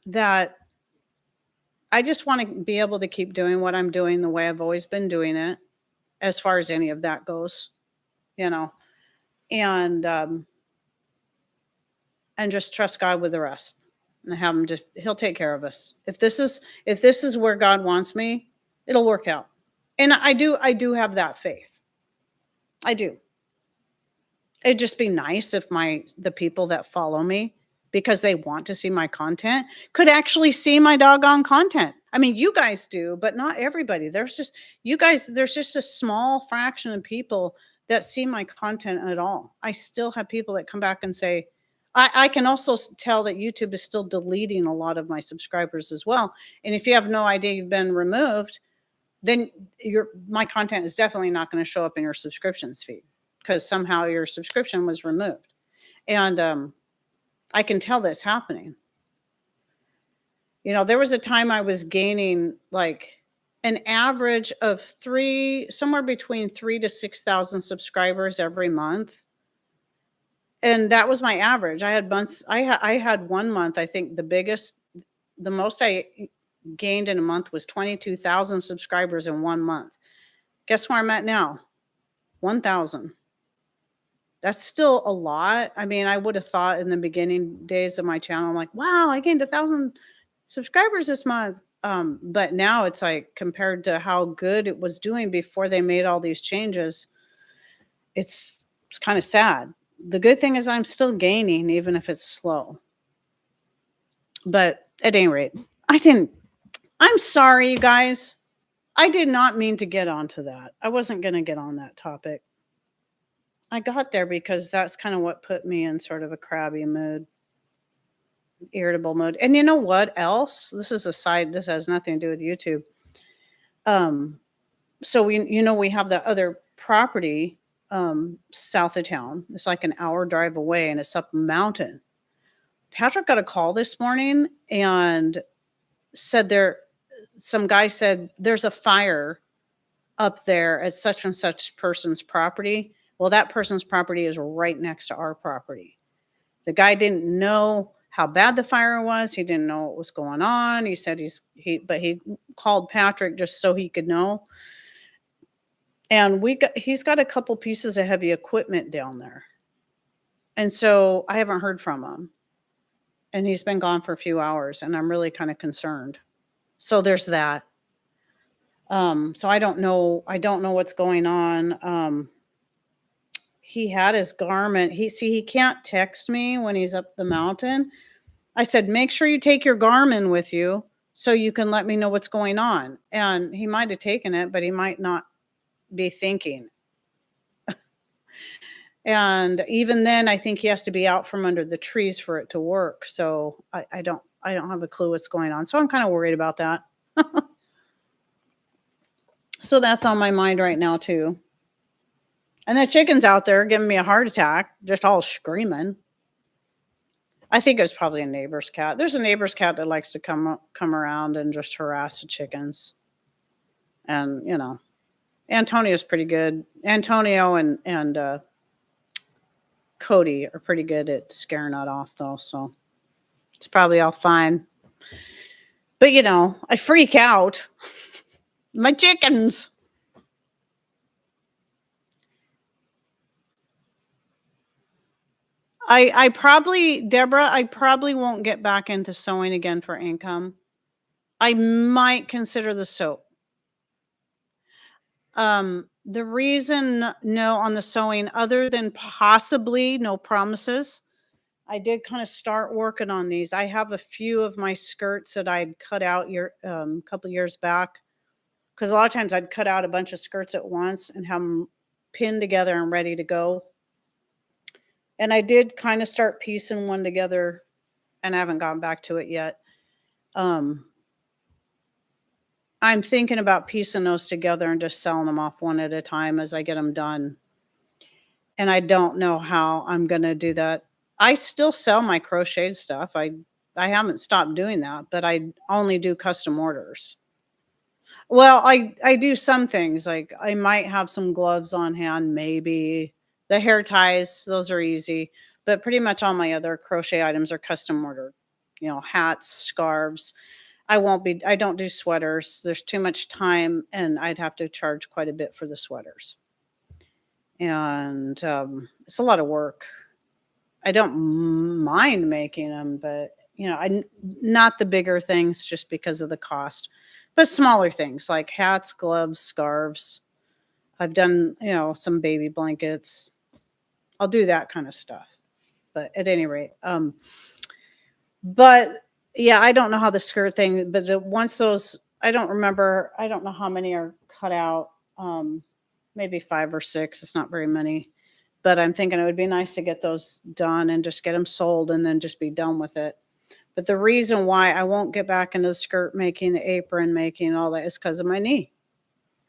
that I just want to be able to keep doing what I'm doing the way I've always been doing it, as far as any of that goes, and just trust God with the rest, and have him he'll take care of us. If this is where God wants me, it'll work out. And I do have that faith. I do. It'd just be nice if the people that follow me, because they want to see my content, could actually see my doggone content. I mean, you guys do, but not everybody. There's just a small fraction of people that see my content at all. I still have people that come back and say, I can also tell that YouTube is still deleting a lot of my subscribers as well. And if you have no idea you've been removed, then my content is definitely not going to show up in your subscriptions feed, because somehow your subscription was removed. And I can tell that's happening. There was a time I was gaining like an average of somewhere between 3,000 to 6,000 subscribers every month. And that was my average. I had months, I had 1 month, I think the most I gained in a month was 22,000 subscribers in 1 month. Guess where I'm at now? 1,000. That's still a lot. I mean, I would have thought in the beginning days of my channel, I'm like, wow, I gained 1,000 subscribers this month. But now it's like, compared to how good it was doing before they made all these changes, it's kind of sad. The good thing is I'm still gaining, even if it's slow. But at any rate, I'm sorry, you guys. I did not mean to get onto that. I wasn't going to get on that topic. I got there because that's kind of what put me in sort of a crabby mood, irritable mood. And you know what else? This is a side. This has nothing to do with YouTube. So we have the other property south of town. It's like an hour drive away, and it's up a mountain. Patrick got a call this morning and said some guy said there's a fire up there at such and such person's property. Well, that person's property is right next to our property. The guy didn't know how bad the fire was. He didn't know what was going on. He said but he called Patrick just so he could know. And he's got a couple pieces of heavy equipment down there. And so I haven't heard from him. And he's been gone for a few hours, and I'm really kind of concerned. So there's that. So I don't know what's going on. He had his Garmin. He can't text me when he's up the mountain. I said, make sure you take your Garmin with you so you can let me know what's going on. And he might have taken it, but he might not be thinking. And even then, I think he has to be out from under the trees for it to work. So I don't have a clue what's going on. So I'm kind of worried about that. So that's on my mind right now too. And the chicken's out there giving me a heart attack, just all screaming. I think it was probably a neighbor's cat. There's a neighbor's cat that likes to come around and just harass the chickens. And, Antonio's pretty good. Antonio and Cody are pretty good at scaring that off, though. So it's probably all fine. But, I freak out. My chickens. Deborah, I probably won't get back into sewing again for income. I might consider the soap. The reason no on the sewing, other than possibly, no promises, I did kind of start working on these. I have a few of my skirts that I'd cut out a couple years back, because a lot of times I'd cut out a bunch of skirts at once and have them pinned together and ready to go. And I did kind of start piecing one together, and I haven't gotten back to it yet. Um, I'm thinking about piecing those together and just selling them off one at a time as I get them done. And I don't know how I'm going to do that. I still sell my crocheted stuff. I haven't stopped doing that, but I only do custom orders. Well, I do some things, like, I might have some gloves on hand, maybe. The hair ties, those are easy, but pretty much all my other crochet items are custom ordered. Hats, scarves. I don't do sweaters. There's too much time, and I'd have to charge quite a bit for the sweaters. And, it's a lot of work. I don't mind making them, but, not the bigger things just because of the cost, but smaller things like hats, gloves, scarves. I've done, some baby blankets. I'll do that kind of stuff. But at any rate, but yeah, I don't know how the skirt thing, but once those, I don't remember, I don't know how many are cut out. Maybe 5 or 6. It's not very many, but I'm thinking it would be nice to get those done and just get them sold and then just be done with it. But the reason why I won't get back into the skirt making, the apron making, all that is because of my knee.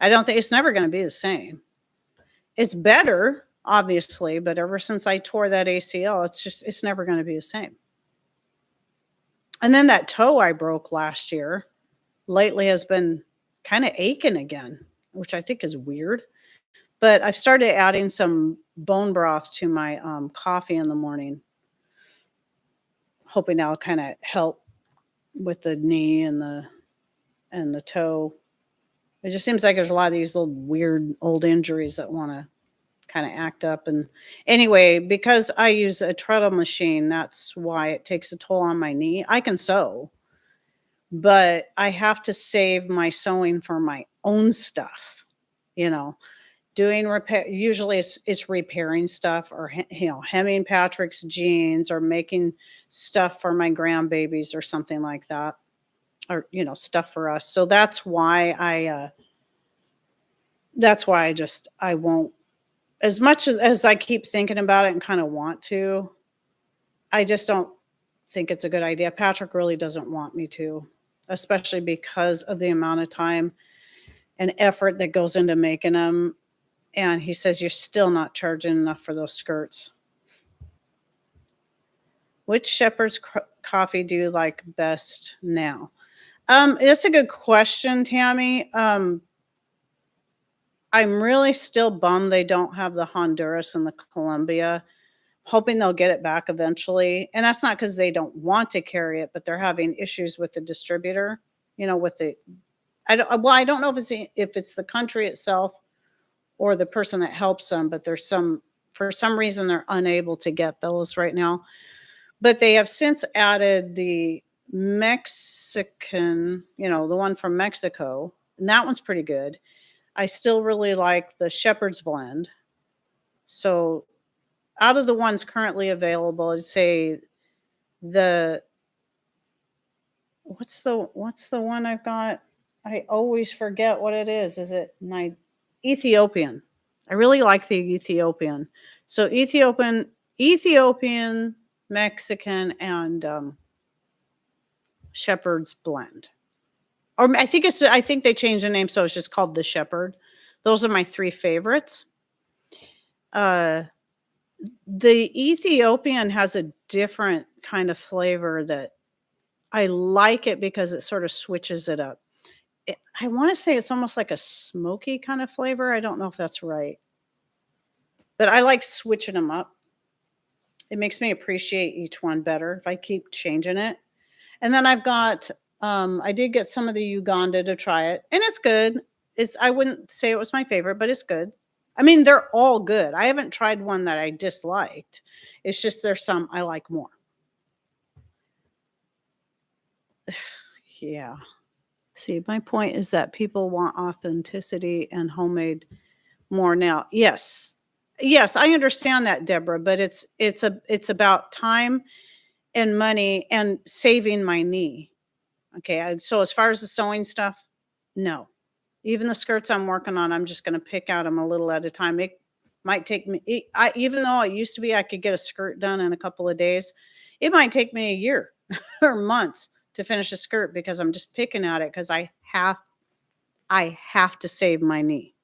I don't think it's never going to be the same. It's better, obviously, but ever since I tore that ACL, it's never going to be the same. And then that toe I broke last year lately has been kind of aching again, which I think is weird. But I've started adding some bone broth to my coffee in the morning, hoping that'll kind of help with the knee and the toe. It just seems like there's a lot of these little weird old injuries that want to kind of act up. And anyway, because I use a treadle machine, that's why it takes a toll on my knee. I can sew, but I have to save my sewing for my own stuff, doing repair. Usually it's repairing stuff, or hemming Patrick's jeans, or making stuff for my grandbabies or something like that, or stuff for us. So that's why I won't, as much as I keep thinking about it and kind of want to, I just don't think it's a good idea. Patrick really doesn't want me to, especially because of the amount of time and effort that goes into making them. And he says, you're still not charging enough for those skirts. Which shepherd's coffee do you like best now? It's a good question, Tammy. I'm really still bummed they don't have the Honduras and the Colombia. Hoping they'll get it back eventually. And that's not because they don't want to carry it, but they're having issues with the distributor, I don't know if it's the country itself or the person that helps them, but for some reason, they're unable to get those right now. But they have since added the Mexican, the one from Mexico, and that one's pretty good. I still really like the Shepherd's Blend. So out of the ones currently available, I'd say what's the one I've got? I always forget what it is. Is it my Ethiopian? I really like the Ethiopian. So Ethiopian, Mexican, and Shepherd's Blend. Or I think they changed the name, so it's just called the Shepherd. Those are my 3 favorites. The Ethiopian has a different kind of flavor that I like it because it sort of switches it up. I want to say it's almost like a smoky kind of flavor. I don't know if that's right, but I like switching them up. It makes me appreciate each one better if I keep changing it. And then I've got, I did get some of the Uganda to try it, and it's good. I wouldn't say it was my favorite, but it's good. I mean, they're all good. I haven't tried one that I disliked. It's just there's some I like more. Yeah. See, my point is that people want authenticity and homemade more now. Yes. Yes, I understand that, Deborah, but it's about time and money and saving my knee. Okay, so as far as the sewing stuff, no. Even the skirts I'm working on, I'm just going to pick out them a little at a time. Might take me, even though it used to be I could get a skirt done in a couple of days, it might take me a year or months to finish a skirt because I'm just picking at it because I have to save my knee.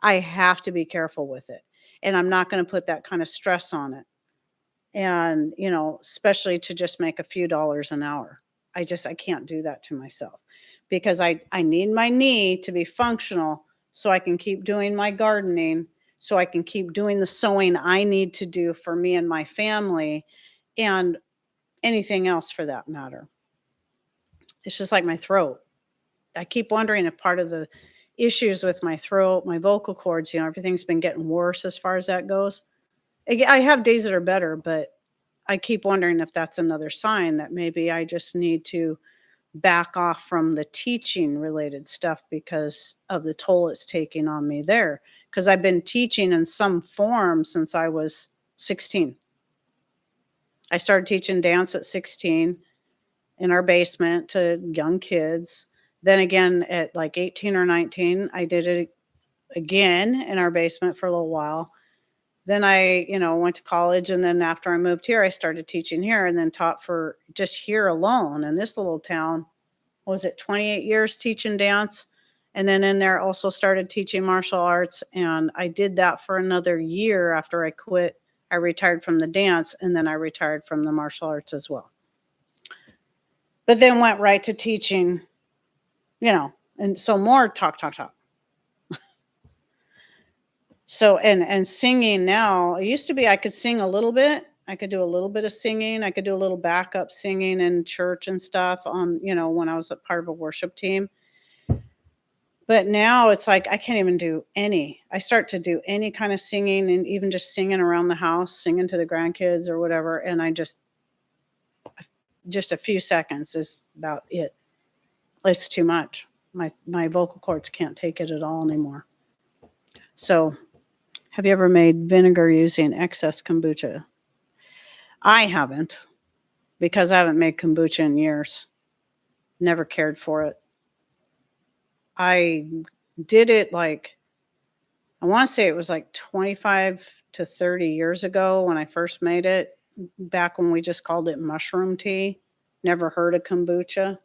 I have to be careful with it. And I'm not going to put that kind of stress on it. And, especially to just make a few dollars an hour. I can't do that to myself because I need my knee to be functional so I can keep doing my gardening, so I can keep doing the sewing I need to do for me and my family and anything else for that matter. It's just like my throat. I keep wondering if part of the issues with my throat, my vocal cords, everything's been getting worse as far as that goes. I have days that are better, but I keep wondering if that's another sign that maybe I just need to back off from the teaching related stuff because of the toll it's taking on me there. Because I've been teaching in some form since I was 16. I started teaching dance at 16 in our basement to young kids. Then again at like 18 or 19, I did it again in our basement for a little while. Then I, went to college. And then after I moved here, I started teaching here and then taught for just here alone in this little town. Was it 28 years teaching dance? And then in there also started teaching martial arts. And I did that for another year after I quit. I retired from the dance and then I retired from the martial arts as well. But then went right to teaching, and so more talk. So, and singing now, it used to be I could sing a little bit. I could do a little bit of singing. I could do a little backup singing in church and stuff on, when I was a part of a worship team. But now it's like I can't even do any. I start to do any kind of singing and even just singing around the house, singing to the grandkids or whatever. And I just a few seconds is about it. It's too much. My vocal cords can't take it at all anymore. So, have you ever made vinegar using excess kombucha? I haven't, because I haven't made kombucha in years. Never cared for it. I did it I want to say it was like 25 to 30 years ago when I first made it, back when we just called it mushroom tea. Never heard of kombucha.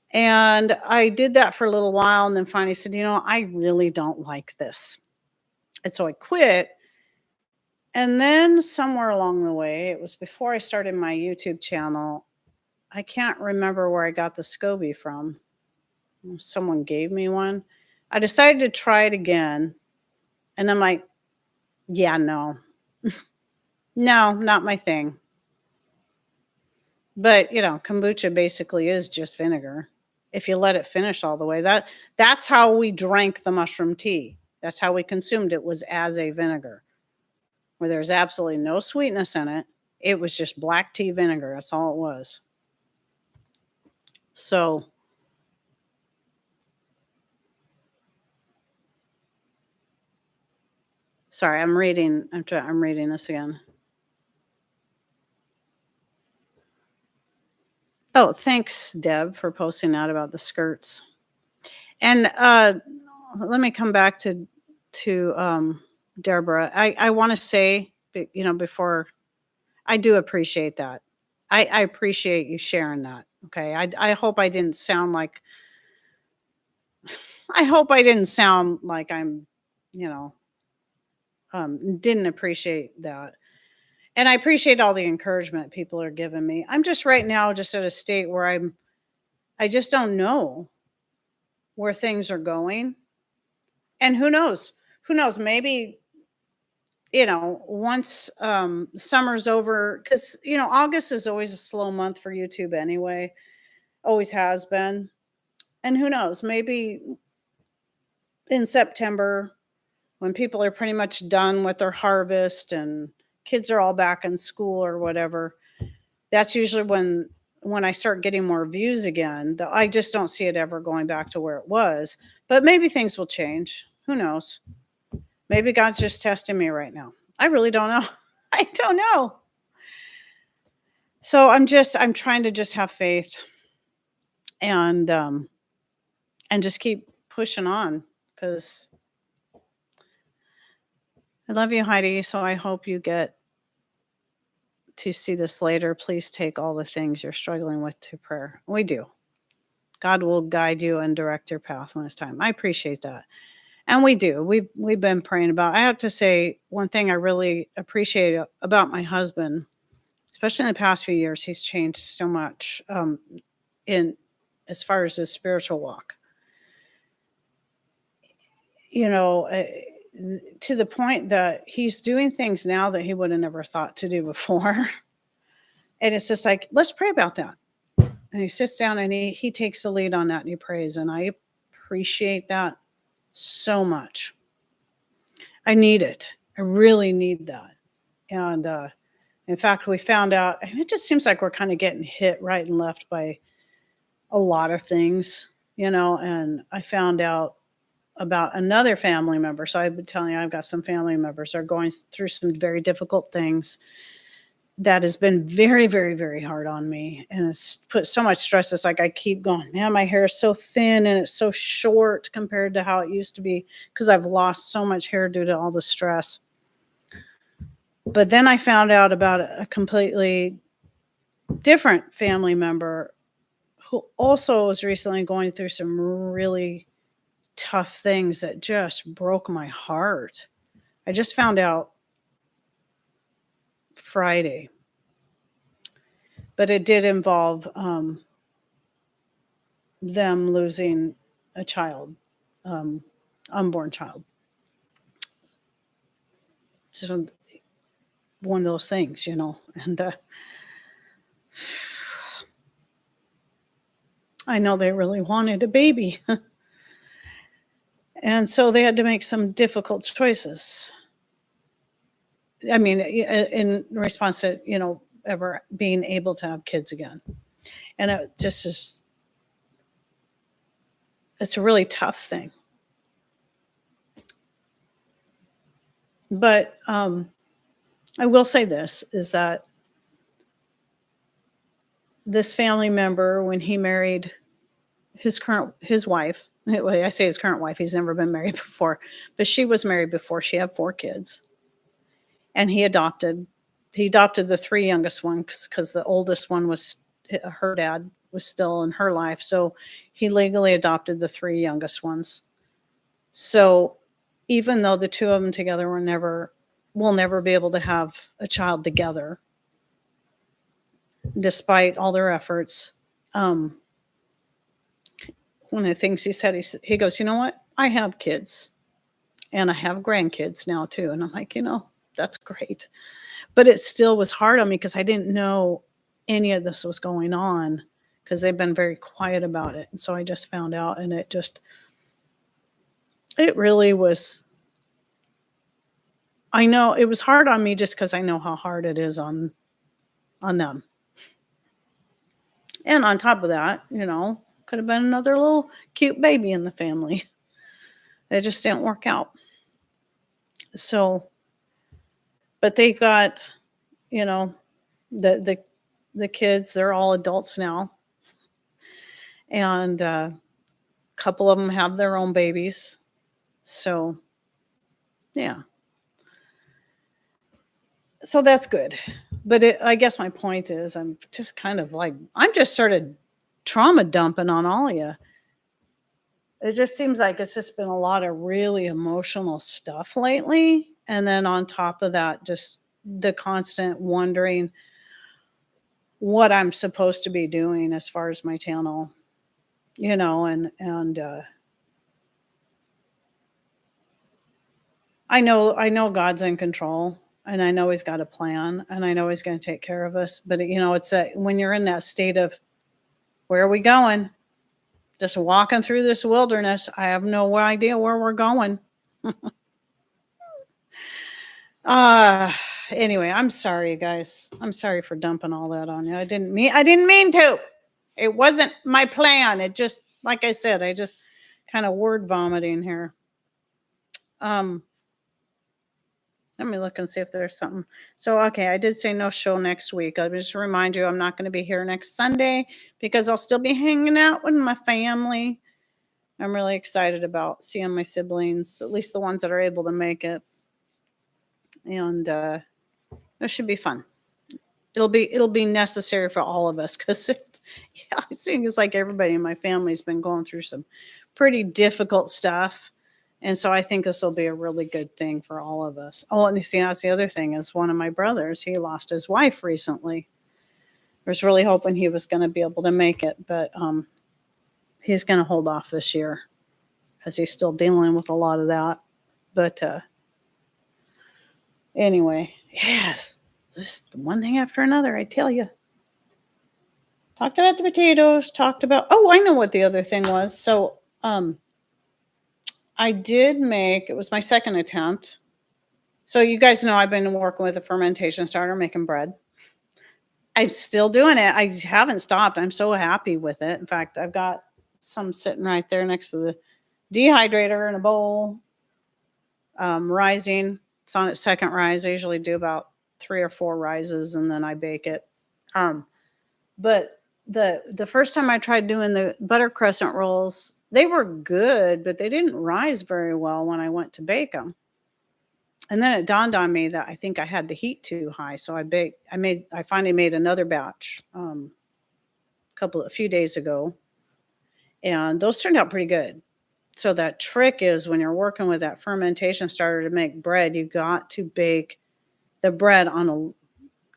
And I did that for a little while and then finally said, I really don't like this. And so I quit. And then somewhere along the way, it was before I started my YouTube channel. I can't remember where I got the SCOBY from. Someone gave me one. I decided to try it again. And I'm like, yeah, no. No, not my thing. But, kombucha basically is just vinegar. If you let it finish all the way, that's how we drank the mushroom tea. That's how we consumed it, was as a vinegar, where there's absolutely no sweetness in it. It was just black tea vinegar. That's all it was. So, sorry, I'm reading this again. Oh, thanks, Deb, for posting that about the skirts. And let me come back to Deborah. I want to say, before, I do appreciate that. I appreciate you sharing that. Okay. I hope I didn't sound like I'm, didn't appreciate that. And I appreciate all the encouragement people are giving me. I'm just right now just at a state where I just don't know where things are going. And who knows? Maybe, once summer's over, because, August is always a slow month for YouTube anyway, always has been. And who knows? Maybe in September, when people are pretty much done with their harvest and kids are all back in school or whatever, that's usually when I start getting more views again. I just don't see it ever going back to where it was. But maybe things will change. Who knows? Maybe God's just testing me right now. I really don't know. I don't know. So I'm trying to just have faith and just keep pushing on, because I love you, Heidi. So I hope you get to see this later. Please take all the things you're struggling with to prayer. We do. God will guide you and direct your path when it's time. I appreciate that. And we do. We've been praying about. I have to say one thing I really appreciate about my husband, especially in the past few years, he's changed so much in as far as his spiritual walk. You know, to the point that he's doing things now that he would have never thought to do before. And it's just like, let's pray about that. And he sits down and he takes the lead on that and he prays. And I appreciate that so much. I need it. I really need that. And in fact, we found out, and it just seems like we're kind of getting hit right and left by a lot of things, you know. And I found out about another family member. So I've been telling you, I've got some family members that are going through some very difficult things that has been very, very, very hard on me. And it's put so much stress. It's like I keep going, man, my hair is so thin and it's so short compared to how it used to be because I've lost so much hair due to all the stress. But then I found out about a completely different family member who also was recently going through some really tough things that just broke my heart. I just found out Friday, but it did involve them losing a child, unborn child. Just one of those things, you know. And I know they really wanted a baby. And so they had to make some difficult choices. I mean, in response to, you know, ever being able to have kids again. And it just is, it's a really tough thing. But I will say this, is that this family member, when he married his wife, I say his current wife, he's never been married before, but she was married before. She had 4 kids. And he adopted the 3 youngest ones because the oldest one was, her dad was still in her life. So he legally adopted the 3 youngest ones. So even though the 2 of them together will never be able to have a child together, despite all their efforts. One of the things he said, he goes, you know what? I have kids and I have grandkids now too. And I'm like, you know, that's great. But it still was hard on me because I didn't know any of this was going on because they've been very quiet about it. And so I just found out, and it really was, I know it was hard on me just because I know how hard it is on them. And on top of that, you know, could have been another little cute baby in the family. It just didn't work out. So, but they got, you know, the kids, they're all adults now. And a couple of them have their own babies. So, yeah. So that's good. But I guess my point is I'm just kind of like, I'm just sort of trauma dumping on all of you. It just seems like it's just been a lot of really emotional stuff lately. And then on top of that, just the constant wondering what I'm supposed to be doing as far as my channel, you know, and I know God's in control, and I know he's got a plan, and I know he's going to take care of us. But, you know, it's when you're in that state of, where are we going? Just walking through this wilderness. I have no idea where we're going. Anyway, I'm sorry, guys. I'm sorry for dumping all that on you. I didn't mean to. It wasn't my plan. It just, like I said, I just kind of word vomiting here. Let me look and see if there's something. So, okay, I did say no show next week. I'll just remind you, I'm not going to be here next Sunday because I'll still be hanging out with my family. I'm really excited about seeing my siblings, at least the ones that are able to make it. and it should be fun. It'll be necessary for all of us because yeah, I think it's like everybody in my family's been going through some pretty difficult stuff. And so I think this will be a really good thing for all of us. Oh, and you see, that's the other thing is one of my brothers, he lost his wife recently. I was really hoping he was going to be able to make it, but he's going to hold off this year because he's still dealing with a lot of that. But anyway, yes, this one thing after another, I tell you. Talked about the potatoes, talked about, oh, I know what the other thing was. So I did make, it was my second attempt. So you guys know I've been working with a fermentation starter, making bread. I'm still doing it. I haven't stopped. I'm so happy with it. In fact, I've got some sitting right there next to the dehydrator in a bowl, rising. It's on its second rise. I usually do about 3 or 4 rises and then I bake it. But the first time I tried doing the butter crescent rolls, they were good, but they didn't rise very well when I went to bake them. And then it dawned on me that I think I had the heat too high. So I finally made another batch a few days ago, and those turned out pretty good. So that trick is when you're working with that fermentation starter to make bread, you got to bake the bread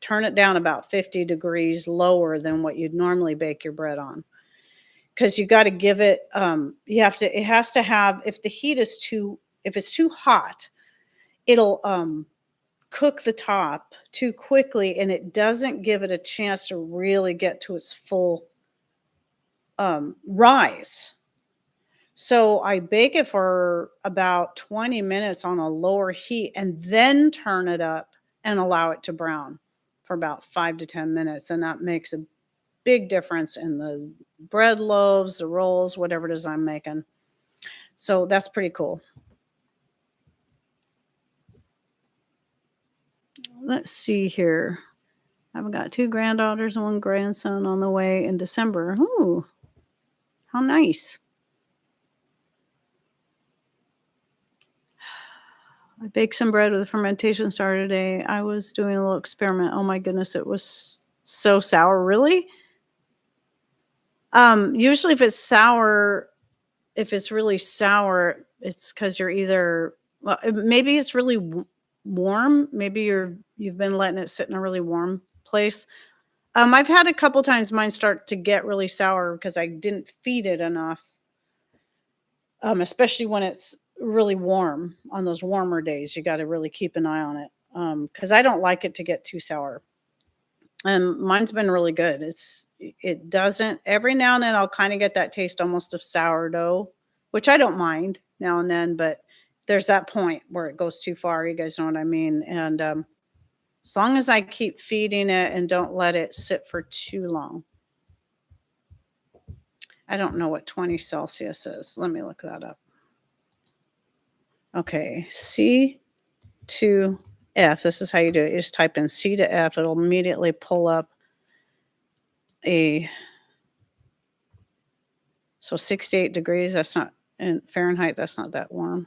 turn it down about 50 degrees lower than what you'd normally bake your bread on. Because you got to give it, it has to have, if it's too hot, it'll cook the top too quickly and it doesn't give it a chance to really get to its full rise. So I bake it for about 20 minutes on a lower heat and then turn it up and allow it to brown for about 5 to 10 minutes. And that makes a big difference in the bread loaves, the rolls, whatever it is I'm making. So that's pretty cool. Let's see here. I've got 2 granddaughters and 1 grandson on the way in December. Ooh, how nice. I baked some bread with a fermentation starter today. I was doing a little experiment. Oh my goodness, it was so sour. Really? Usually if it's really sour, it's because you're either, well, maybe it's really warm. Maybe you've been letting it sit in a really warm place. I've had a couple times mine start to get really sour because I didn't feed it enough. Especially when it's really warm on those warmer days, you got to really keep an eye on it. Because I don't like it to get too sour. And mine's been really good. It doesn't, every now and then I'll kind of get that taste almost of sourdough, which I don't mind now and then, but there's that point where it goes too far. You guys know what I mean? And as long as I keep feeding it and don't let it sit for too long. I don't know what 20 Celsius is. Let me look that up. Okay, C to F. This is how you do it. You just type in C to F. It'll immediately pull up so 68 degrees. That's not in Fahrenheit. That's not that warm.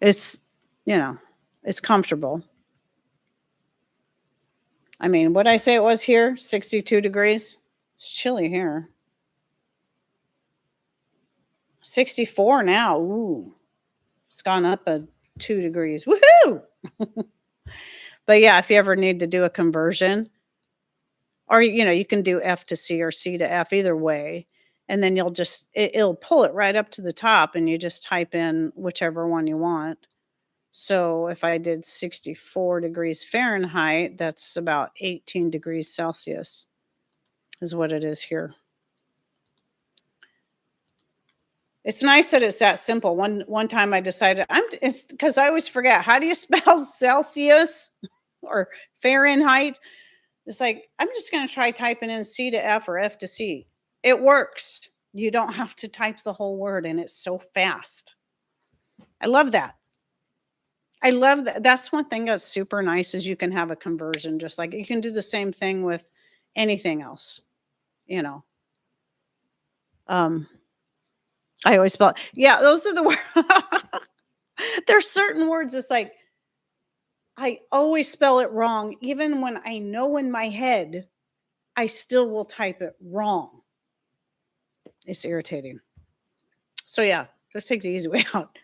It's, it's comfortable. I mean, what'd I say it was here? 62 degrees. It's chilly here. 64 now. Ooh, it's gone up 2 degrees. Woohoo! But yeah, if you ever need to do a conversion, or, you can do F to C or C to F, either way. And then it'll pull it right up to the top and you just type in whichever one you want. So if I did 64 degrees Fahrenheit, that's about 18 degrees Celsius is what it is here. It's nice that it's that simple. One time I decided it's because I always forget, how do you spell Celsius or Fahrenheit? It's like, I'm just going to try typing in C to F or F to C. It works. You don't have to type the whole word and it's so fast. I love that. I love that. That's one thing that's super nice is you can have a conversion, just like you can do the same thing with anything else, I always spell, yeah, those are the words. There's certain words, it's like, I always spell it wrong. Even when I know in my head, I still will type it wrong. It's irritating. So yeah, just take the easy way out.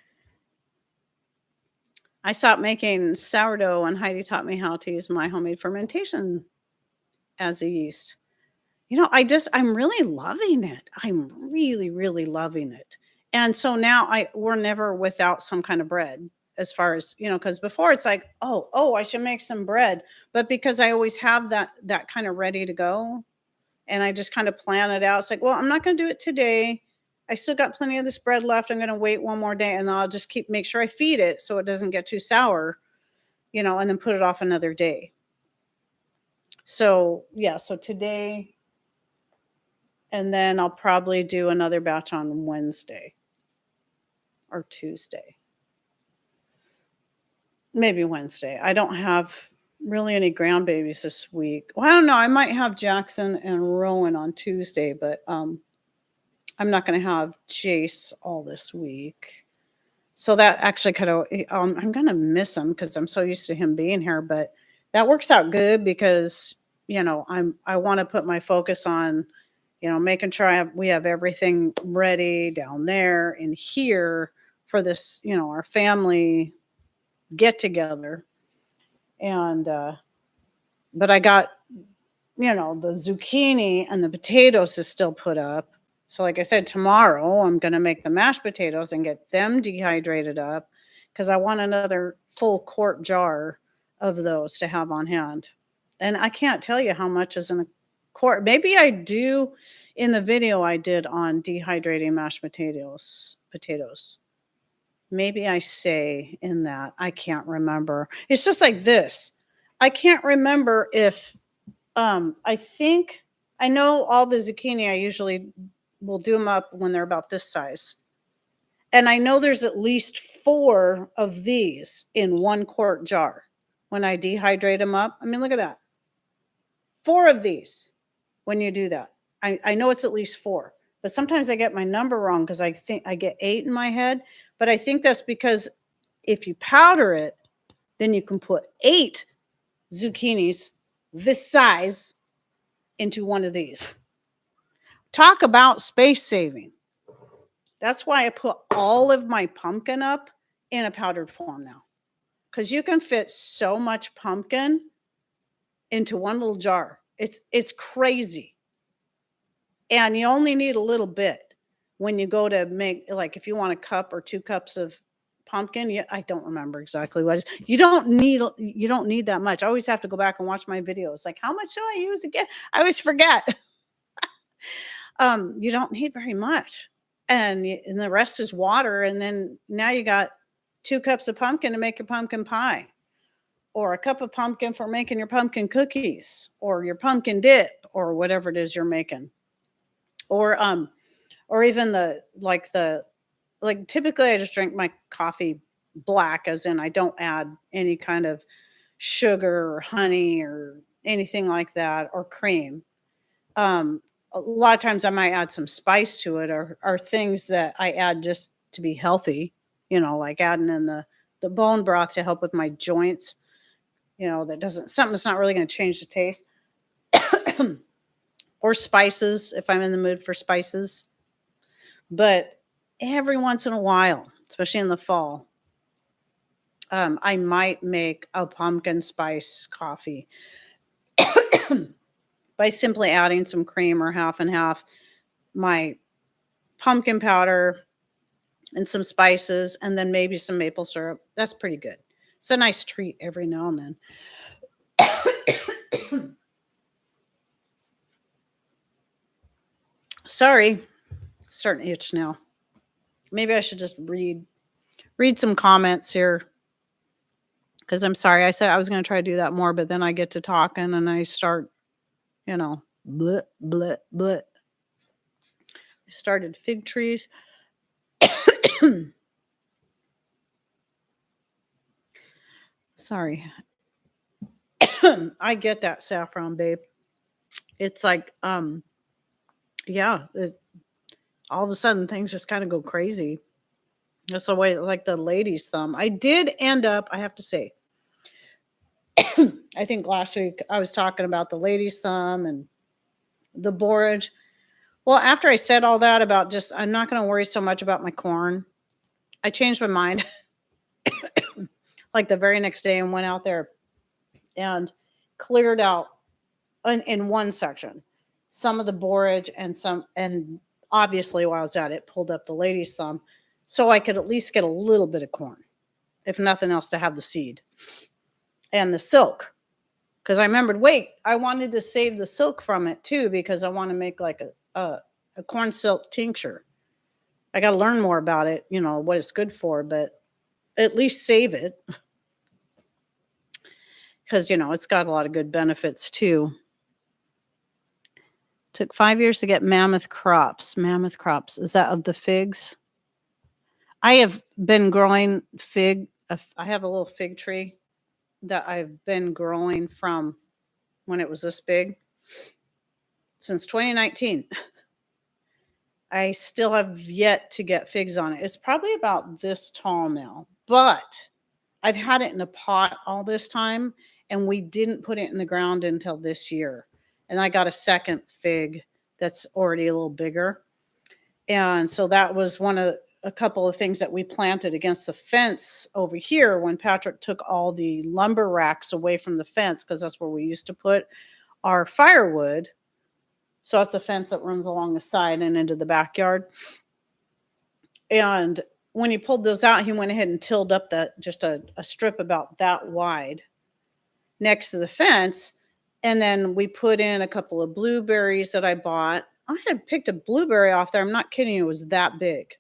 I stopped making sourdough and Heidi taught me how to use my homemade fermentation as a yeast. I'm really loving it. I'm really, really loving it. And so now we're never without some kind of bread as far as, because before it's like, oh, I should make some bread. But because I always have that kind of ready to go and I just kind of plan it out. It's like, well, I'm not going to do it today. I still got plenty of this bread left. I'm going to wait one more day and then I'll just make sure I feed it so it doesn't get too sour, and then put it off another day. So, yeah, so today, and then I'll probably do another batch on Wednesday or Tuesday. Maybe Wednesday. I don't have really any grandbabies this week. Well, I don't know. I might have Jackson and Rowan on Tuesday, but I'm not going to have Jace all this week. So that actually kind of, I'm going to miss him because I'm so used to him being here. But that works out good because, I want to put my focus on, making sure we have everything ready down there and here for this, our family get together. And, but I got, the zucchini and the potatoes is still put up. So like I said, tomorrow I'm going to make the mashed potatoes and get them dehydrated up because I want another full quart jar of those to have on hand. And I can't tell you how much is in a quart. Maybe I do in the video I did on dehydrating mashed potatoes. Maybe I say in that. I can't remember. It's just like this. I can't remember if I know all the zucchini I usually will do them up when they're about this size. And I know there's at least 4 of these in 1 quart jar when I dehydrate them up. I mean, look at that. 4 of these when you do that. I know it's at least 4, but sometimes I get my number wrong because I think I get 8 in my head. But I think that's because if you powder it, then you can put 8 zucchinis this size into one of these. Talk about space saving. That's why I put all of my pumpkin up in a powdered form now. Because you can fit so much pumpkin into one little jar. It's crazy. And you only need a little bit when you go to make, like if you want a cup or 2 cups of pumpkin. I don't remember exactly what it is. You don't need that much. I always have to go back and watch my videos. Like, how much do I use again? I always forget. You don't need very much. And the rest is water. And then now you got 2 cups of pumpkin to make your pumpkin pie, or a cup of pumpkin for making your pumpkin cookies, or your pumpkin dip, or whatever it is you're making. Or even typically I just drink my coffee black, as in I don't add any kind of sugar or honey or anything like that, or cream. A lot of times I might add some spice to it, or things that I add just to be healthy, like adding in the bone broth to help with my joints, something that's not really going to change the taste. Or spices if I'm in the mood for spices. But every once in a while, especially in the fall, I might make a pumpkin spice coffee by simply adding some cream or half and half, my pumpkin powder and some spices, and then maybe some maple syrup. That's pretty good. It's a nice treat every now and then. Sorry, starting to itch now. Maybe I should just read some comments here, because I'm sorry. I said I was going to try to do that more, but then I get to talking and I start, bleh, bleh, bleh. I started fig trees. Sorry. I get that, Saffron babe. It's like, yeah, all of a sudden things just kind of go crazy. That's the way, like the lady's thumb. I did end up, I have to say, I think last week I was talking about the lady's thumb and the borage. Well, after I said all that about just, I'm not going to worry so much about my corn, I changed my mind like the very next day and went out there and cleared out in one section some of the borage and obviously while I was at it, pulled up the lady's thumb so I could at least get a little bit of corn, if nothing else, to have the seed and the silk. Because I remembered, wait, I wanted to save the silk from it too, because I want to make like a corn silk tincture. I got to learn more about it, what it's good for, but at least save it because, it's got a lot of good benefits too. Took 5 years to get mammoth crops. Mammoth crops. Is that of the figs? I have been growing fig. I have a little fig tree that I've been growing from when it was this big since 2019. I still have yet to get figs on it. It's probably about this tall now, but I've had it in a pot all this time, and we didn't put it in the ground until this year. And I got a second fig that's already a little bigger. And so that was a couple of things that we planted against the fence over here when Patrick took all the lumber racks away from the fence, because that's where we used to put our firewood. So that's the fence that runs along the side and into the backyard. And when he pulled those out, he went ahead and tilled up just a strip about that wide next to the fence. And then we put in a couple of blueberries that I bought. I had picked a blueberry off there. I'm not kidding you. It was that big.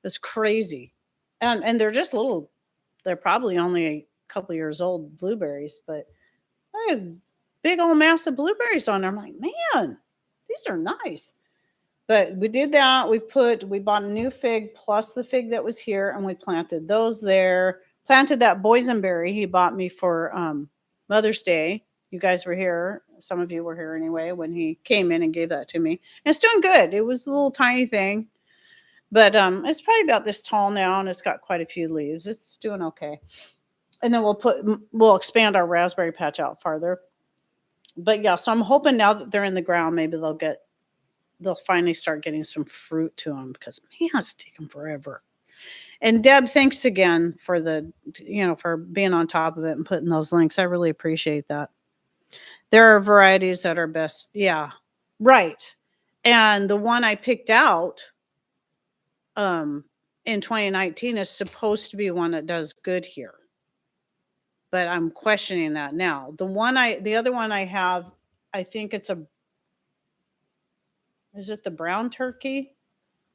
It's crazy. And they're just little. They're probably only a couple years old blueberries, but I had a big old mass of blueberries on there. I'm like, man, these are nice. But we did that. We bought a new fig plus the fig that was here, and we planted those there. Planted that boysenberry he bought me for Mother's Day. You guys were here. Some of you were here anyway when he came in and gave that to me. And it's doing good. It was a little tiny thing, but it's probably about this tall now, and it's got quite a few leaves. It's doing okay. And then we'll expand our raspberry patch out farther. But yeah, so I'm hoping now that they're in the ground, maybe they'll finally start getting some fruit to them, because man, it's taken forever. And Deb, thanks again for for being on top of it and putting those links. I really appreciate that. There are varieties that are best. Yeah, right. And the one I picked out in 2019 is supposed to be one that does good here. But I'm questioning that now. The other one I have, I think is it the brown turkey?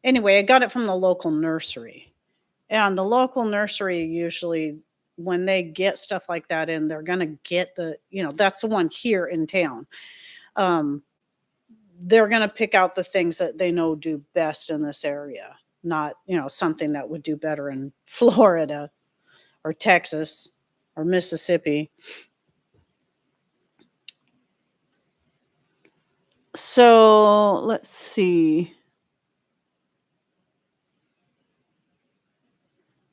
Anyway, I got it from the local nursery. And the local nursery usually, when they get stuff like that in, they're going to get that's the one here in town. They're going to pick out the things that they know do best in this area, not, something that would do better in Florida or Texas or Mississippi. So let's see.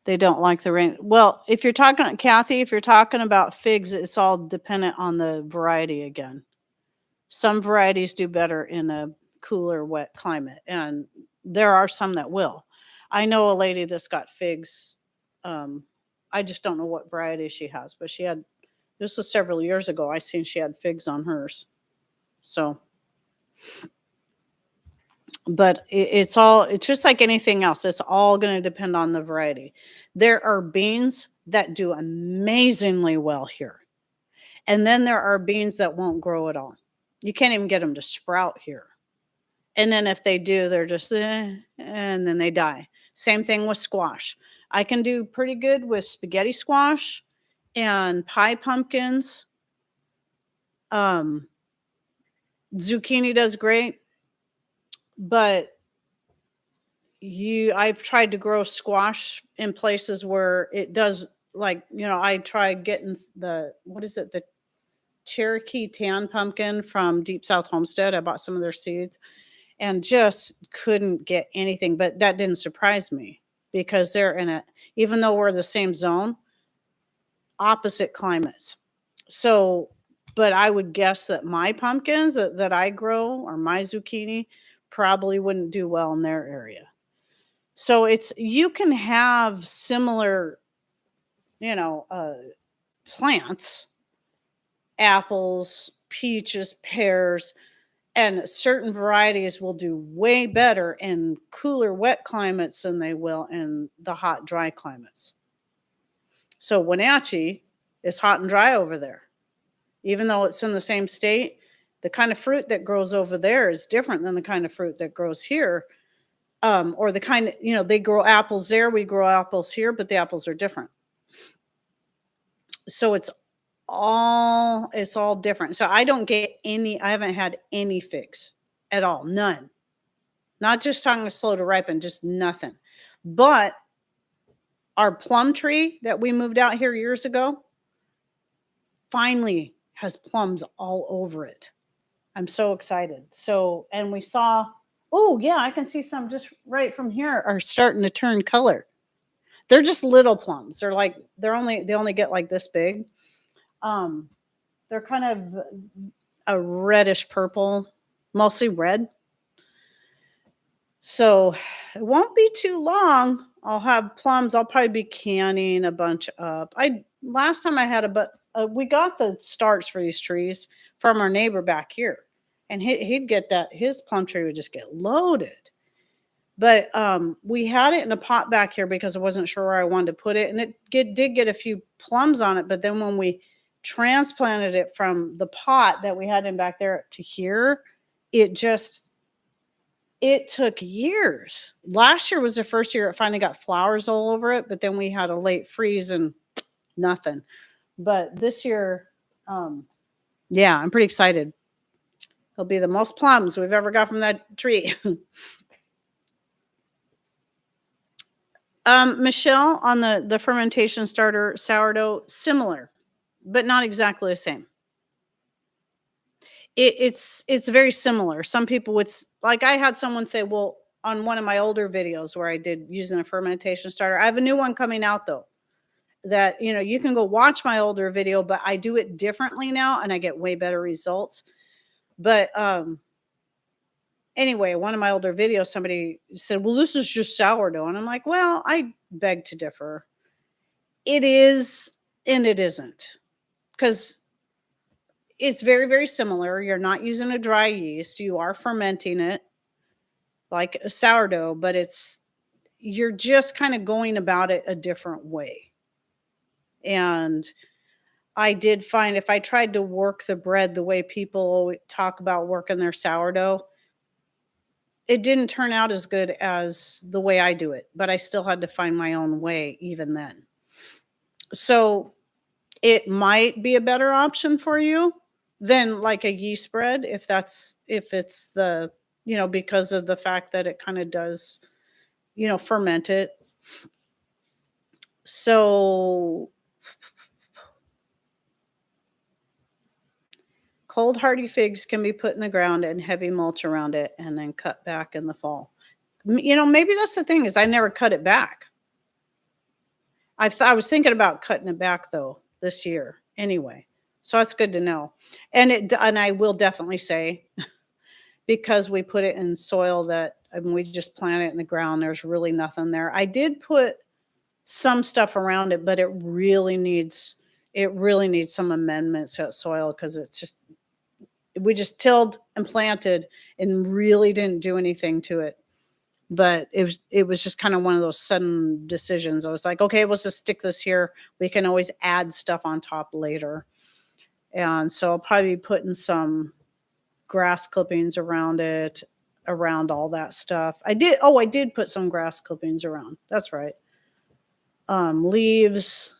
They don't like the rain. Well, Kathy, if you're talking about figs, it's all dependent on the variety again. Some varieties do better in a cooler, wet climate, and there are some that will. I know a lady that's got figs. I just don't know what variety she has, but this was several years ago. I seen she had figs on hers. So, but it's just like anything else. It's all going to depend on the variety. There are beans that do amazingly well here. And then there are beans that won't grow at all. You can't even get them to sprout here. And then if they do, they're just, and then they die. Same thing with squash. I can do pretty good with spaghetti squash and pie pumpkins. Zucchini does great. But I've tried to grow squash in places where it does, like, I tried getting the Cherokee tan pumpkin from Deep South Homestead. I bought some of their seeds and just couldn't get anything, but that didn't surprise me because they're in it, even though we're the same zone, opposite climates. So, but I would guess that my pumpkins that I grow or my zucchini probably wouldn't do well in their area. So it's, you can have similar, you know, plants, apples, peaches, pears, and certain varieties will do way better in cooler, wet climates than they will in the hot, dry climates. So Wenatchee is hot and dry over there. Even though it's in the same state, the kind of fruit that grows over there is different than the kind of fruit that grows here. Or the kind of, you know, they grow apples there, we grow apples here, but the apples are different. So it's all different. So I don't get any, I haven't had any figs at all. None. Not just talking slow to ripen, just nothing. But our plum tree that we moved out here years ago finally has plums all over it. I'm so excited. So, and we saw, oh yeah, I can see some just right from here are starting to turn color. They're just little plums. They're like, they only get like this big. They're kind of a reddish purple, mostly red. So it won't be too long. I'll have plums. I'll probably be canning a bunch up. Last time I had we got the starts for these trees from our neighbor back here, and he'd get that. His plum tree would just get loaded. But we had it in a pot back here because I wasn't sure where I wanted to put it, and it did get a few plums on it. But then when we transplanted it from the pot that we had in back there to here, it took years. Last year was the first year it finally got flowers all over it, but then we had a late freeze and nothing. But this year, yeah, I'm pretty excited. It'll be the most plums we've ever got from that tree. Michelle, on the fermentation starter sourdough, similar, but not exactly the same. It's very similar. Some people would, like, I had someone say, well, on one of my older videos where I did using a fermentation starter, I have a new one coming out though, that, you know, you can go watch my older video, but I do it differently now and I get way better results. But anyway, one of my older videos, somebody said, well, this is just sourdough. And I'm like, well, I beg to differ. It is and it isn't, because it's very, very similar. You're not using a dry yeast. You are fermenting it like a sourdough, but you're just kind of going about it a different way. And I did find if I tried to work the bread the way people talk about working their sourdough, it didn't turn out as good as the way I do it, but I still had to find my own way even then. So it might be a better option for you than like a yeast bread if it's the, you know, because of the fact that it kind of does, you know, ferment it. So cold hardy figs can be put in the ground and heavy mulch around it and then cut back in the fall. You know, maybe that's the thing, is I never cut it back. I was thinking about cutting it back though this year anyway. So that's good to know. And I will definitely say, because we put it in soil that, I mean, we just plant it in the ground, there's really nothing there. I did put some stuff around it, but it really needs some amendments to soil, because we just tilled and planted and really didn't do anything to it. But it was just kind of one of those sudden decisions. I was like, okay, let's just stick this here. We can always add stuff on top later. And so I'll probably be putting some grass clippings around it, around all that stuff. I did put some grass clippings around. That's right. Leaves.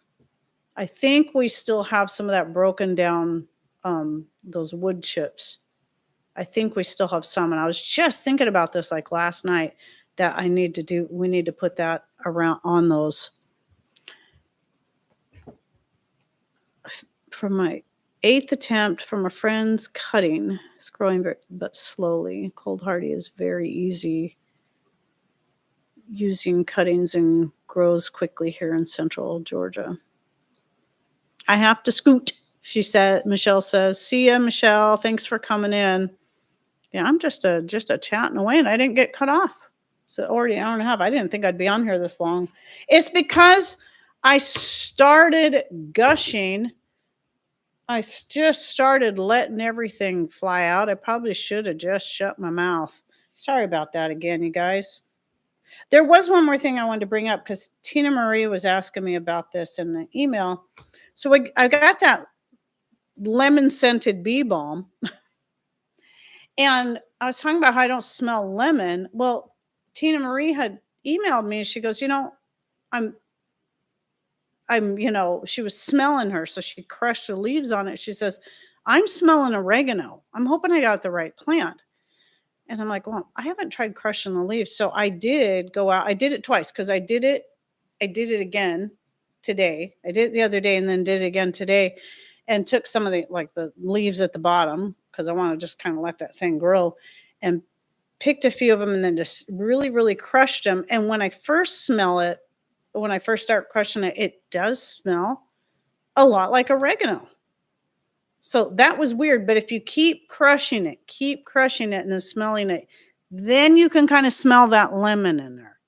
I think we still have some of that broken down, those wood chips. I think we still have some. And I was just thinking about this like last night, that we need to put that around on those. From my 8th attempt from a friend's cutting, it's growing but slowly. Cold hardy is very easy. using cuttings and grows quickly here in central Georgia. I have to scoot, she said. Michelle says, see ya, Michelle. Thanks for coming in. Yeah, I'm just a chatting away, and I didn't get cut off. So already an hour and a half. I didn't think I'd be on here this long. It's because I started gushing. I just started letting everything fly out. I probably should have just shut my mouth. Sorry about that again, you guys. There was one more thing I wanted to bring up because Tina Marie was asking me about this in the email. So I got that lemon scented bee balm. And I was talking about how I don't smell lemon. Well, Tina Marie had emailed me. She goes, I'm, she was smelling her. So she crushed the leaves on it. She says, I'm smelling oregano. I'm hoping I got the right plant. And I'm like, well, I haven't tried crushing the leaves. So I did go out. I did it twice because I did it again today. I did it the other day and then did it again today and took some of the leaves at the bottom because I want to just kind of let that thing grow, and picked a few of them and then just really, really crushed them. And when I first start crushing it, it does smell a lot like oregano. So that was weird. But if you keep crushing it and then smelling it, then you can kind of smell that lemon in there.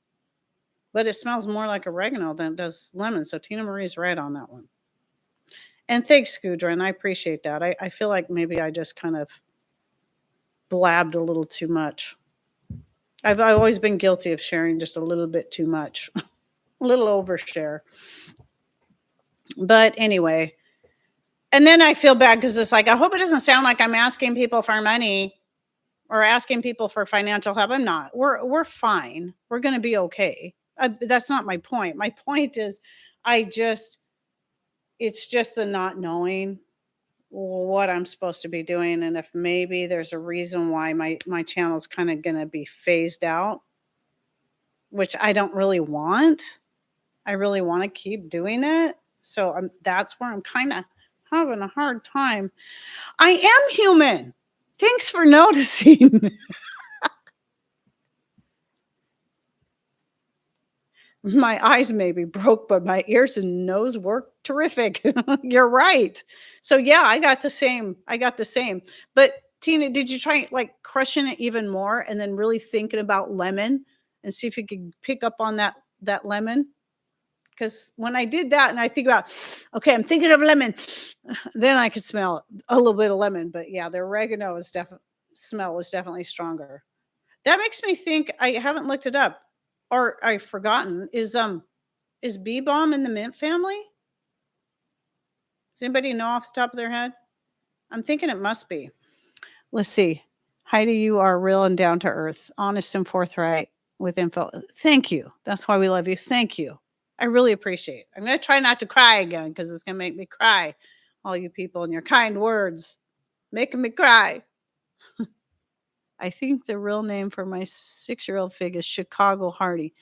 But it smells more like oregano than it does lemon. So Tina Marie's right on that one. And thanks, Gudrun. I appreciate that. I feel like maybe I just kind of blabbed a little too much. I've always been guilty of sharing just a little bit too much, a little overshare. But anyway, and then I feel bad because it's like, I hope it doesn't sound like I'm asking people for money or asking people for financial help. I'm not. We're fine. We're going to be okay. That's not my point. My point is it's just the not knowing what I'm supposed to be doing. And if maybe there's a reason why my channel is kind of going to be phased out, which I don't really want. I really want to keep doing it. So that's where I'm kind of having a hard time. I am human. Thanks for noticing. My eyes may be broke, but my ears and nose work terrific. You're right. So yeah, I got the same. But Tina, did you try crushing it even more and then really thinking about lemon and see if you could pick up on that lemon? Because when I did that and I think about, okay, I'm thinking of lemon, then I could smell a little bit of lemon. But yeah, the oregano smell was definitely stronger. That makes me think, I haven't looked it up or I've forgotten, is bee balm in the mint family? Does anybody know off the top of their head? I'm thinking it must be. Let's see. Heidi, you are real and down to earth, honest and forthright with info. Thank you. That's why we love you. Thank you. I really appreciate it. I'm going to try not to cry again because it's going to make me cry. All you people and your kind words making me cry. I think the real name for my 6-year-old fig is Chicago Hardy.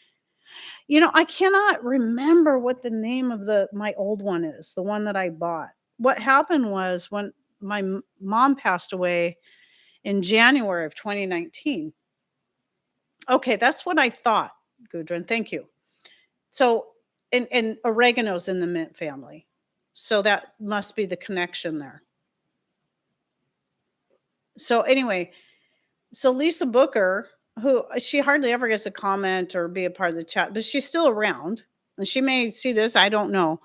I cannot remember what the name of my old one is, the one that I bought. What happened was when my mom passed away in January of 2019. Okay, that's what I thought, Gudrun. Thank you. So, and oregano's in the mint family. So that must be the connection there. So anyway, so Lisa Booker, who she hardly ever gets a comment or be a part of the chat, but she's still around and she may see this. I don't know,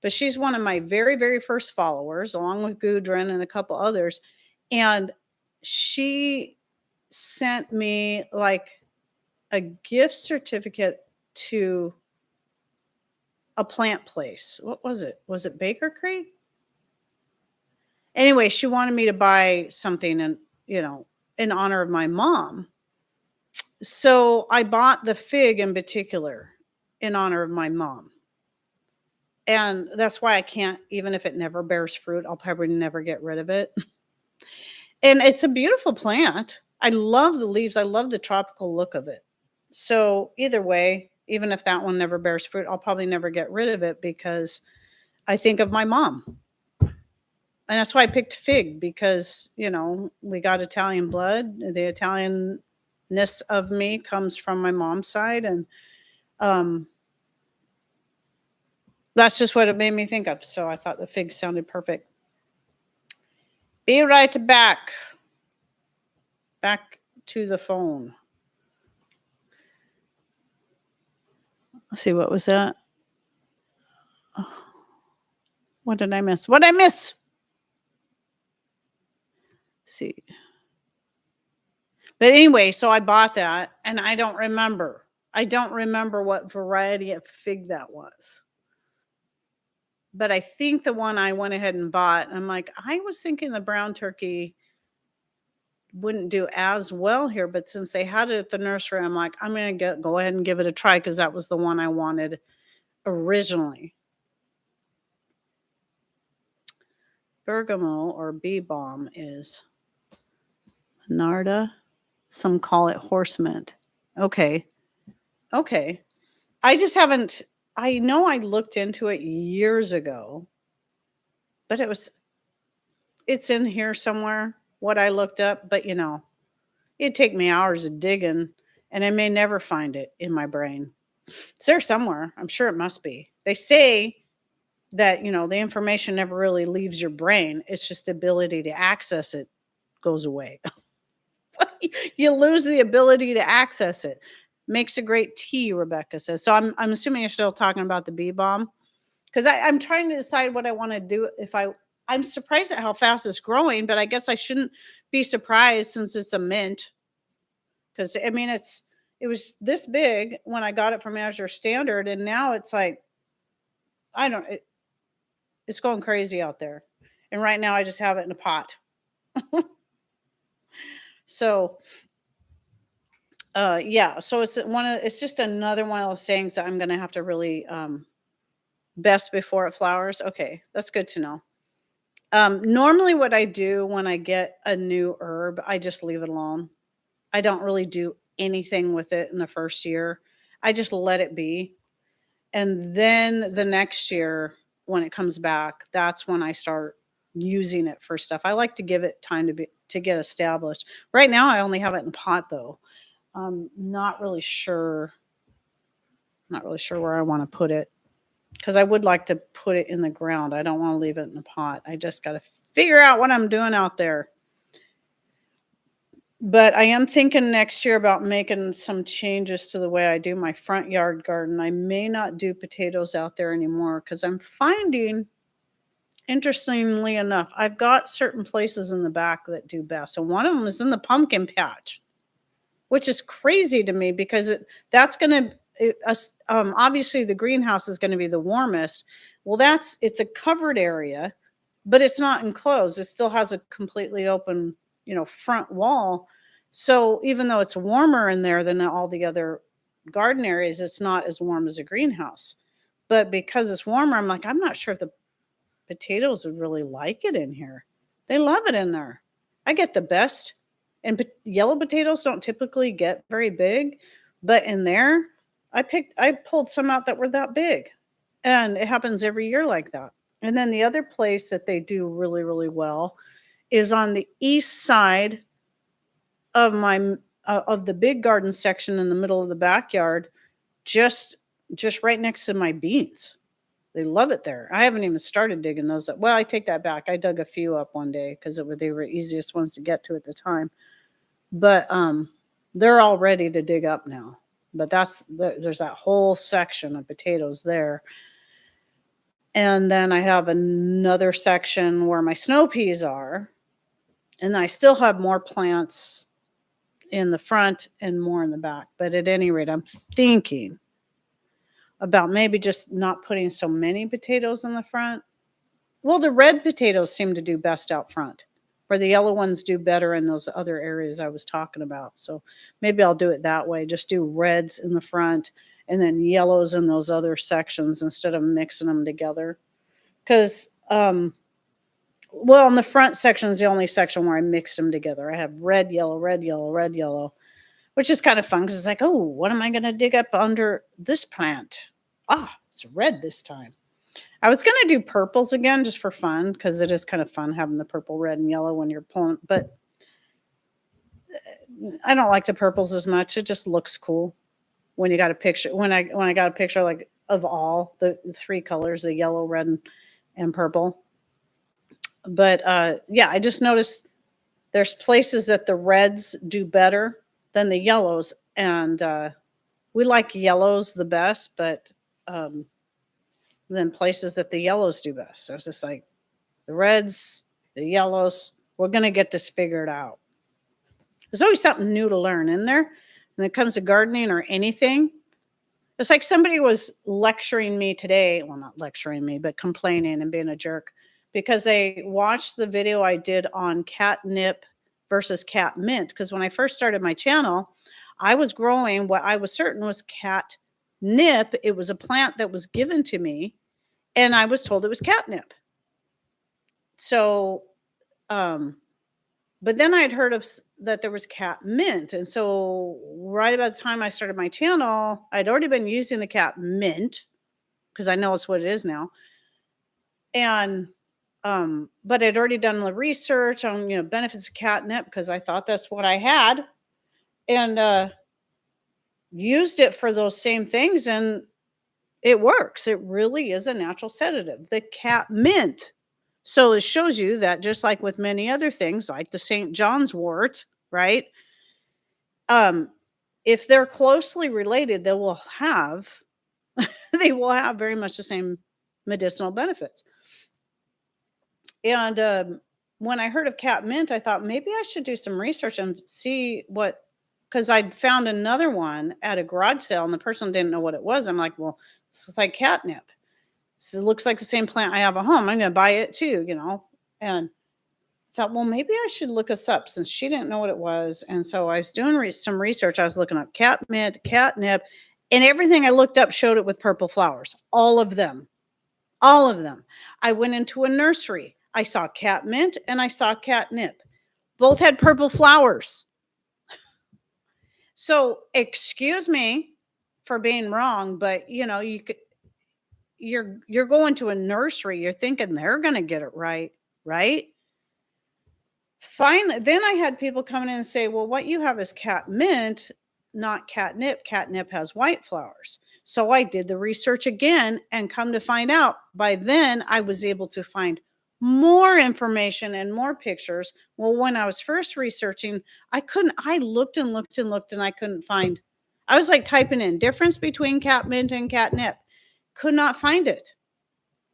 but she's one of my very, very first followers along with Gudrun and a couple others. And she sent me a gift certificate to a plant place. What was it? Was it Baker Creek? Anyway, she wanted me to buy something and, in honor of my mom. So I bought the fig in particular in honor of my mom. And that's why I can't, even if it never bears fruit, I'll probably never get rid of it. And it's a beautiful plant. I love the leaves. I love the tropical look of it. So either way, even if that one never bears fruit, I'll probably never get rid of it because I think of my mom. And that's why I picked fig because, we got Italian blood. The Italianness of me comes from my mom's side. And That's just what it made me think of. So I thought the fig sounded perfect. Be right back. Back to the phone. Let's see, what was that? Oh, what did I miss? What did I miss? Let's see. But anyway, so I bought that and I don't remember. I don't remember what variety of fig that was. But I think the one I went ahead and bought, I'm like, I was thinking the brown turkey wouldn't do as well here, but since they had it at the nursery, I'm like, I'm going to go ahead and give it a try because that was the one I wanted originally. Bergamot or bee balm is Narda. Some call it horse mint. Okay. I just haven't, I know I looked into it years ago, but it's in here somewhere, what I looked up, but it'd take me hours of digging and I may never find it in my brain. It's there somewhere. I'm sure it must be. They say that, the information never really leaves your brain. It's just the ability to access it goes away. You lose the ability to access it. Makes a great tea, Rebecca says. So I'm assuming you're still talking about the bee balm, because I'm trying to decide what I want to do. I'm surprised at how fast it's growing, but I guess I shouldn't be surprised since it's a mint. Because it was this big when I got it from Azure Standard, and now it's like, it's going crazy out there. And right now I just have it in a pot. So yeah, so it's just another one of those things that I'm going to have to really best before it flowers. Okay, that's good to know. Normally what I do when I get a new herb, I just leave it alone. I don't really do anything with it in the first year. I just let it be. And then the next year when it comes back, that's when I start using it for stuff. I like to give it time to get established. Right now I only have it in pot though. Not really sure where I want to put it, because I would like to put it in the ground. I don't want to leave it in a pot. I just got to figure out what I'm doing out there. But I am thinking next year about making some changes to the way I do my front yard garden. I may not do potatoes out there anymore because I'm finding, interestingly enough, I've got certain places in the back that do best. And one of them is in the pumpkin patch, which is crazy to me because that's going to, obviously the greenhouse is going to be the warmest. Well, it's a covered area, but it's not enclosed. It still has a completely open, front wall. So even though it's warmer in there than all the other garden areas, it's not as warm as a greenhouse. But because it's warmer, I'm like, I'm not sure if the potatoes would really like it in here. They love it in there. I get the best. And yellow potatoes don't typically get very big, but in there, I pulled some out that were that big. And it happens every year like that. And then the other place that they do really, really well is on the east side of of the big garden section in the middle of the backyard, just right next to my beans. They love it there. I haven't even started digging those up. Well, I take that back. I dug a few up one day because they were the easiest ones to get to at the time. But they're all ready to dig up now. But there's that whole section of potatoes there. And then I have another section where my snow peas are. And I still have more plants in the front and more in the back. But at any rate, I'm thinking about maybe just not putting so many potatoes in the front. Well, the red potatoes seem to do best out front, where the yellow ones do better in those other areas I was talking about. So maybe I'll do it that way. Just do reds in the front and then yellows in those other sections instead of mixing them together. Because, well, in the front section is the only section where I mix them together. I have red, yellow, red, yellow, red, yellow, which is kind of fun because it's like, oh, what am I going to dig up under this plant? Ah, it's red this time. I was going to do purples again just for fun because it is kind of fun having the purple, red, and yellow when you're pulling. But I don't like the purples as much. It just looks cool. when you got a picture, when I got a picture like of all the three colors, the yellow, red, and purple. But yeah, I just noticed there's places that the reds do better than the yellows, and we like yellows the best, but um, then places that the yellows do best. So it's just like the reds, the yellows. We're gonna get this figured out. There's always something new to learn in there when it comes to gardening or anything. It's like somebody was lecturing me today. Well, not lecturing me, but complaining and being a jerk because they watched the video I did on catnip versus cat mint. Because when I first started my channel, I was growing what I was certain was catnip. It was a plant that was given to me, and I was told it was catnip. So, but then I'd heard of that there was cat mint. And so right about the time I started my channel, I'd already been using the cat mint because I know it's what it is now. And but I'd already done the research on, benefits of catnip because I thought that's what I had, and used it for those same things, and it works. It really is a natural sedative, the cat mint. So it shows you that just like with many other things, like the St. John's wort, right? If they're closely related, they will have very much the same medicinal benefits. And when I heard of cat mint, I thought maybe I should do some research and see what, because I'd found another one at a garage sale and the person didn't know what it was. I'm like, well, this is like catnip. So it looks like the same plant I have at home. I'm going to buy it too, and thought, well, maybe I should look this up since she didn't know what it was. And so I was doing some research. I was looking up cat mint, catnip, and everything I looked up showed it with purple flowers. All of them. All of them. I went into a nursery. I saw cat mint and I saw catnip. Both had purple flowers. So excuse me for being wrong, but you're going to a nursery. You're thinking they're going to get it right, right? Finally, then I had people come in and say, well, what you have is cat mint, not catnip. Catnip has white flowers. So I did the research again and come to find out by then I was able to find more information and more pictures. Well, when I was first researching, I looked and looked and looked and I couldn't find. I was like typing in difference between cat mint and catnip. Could not find it.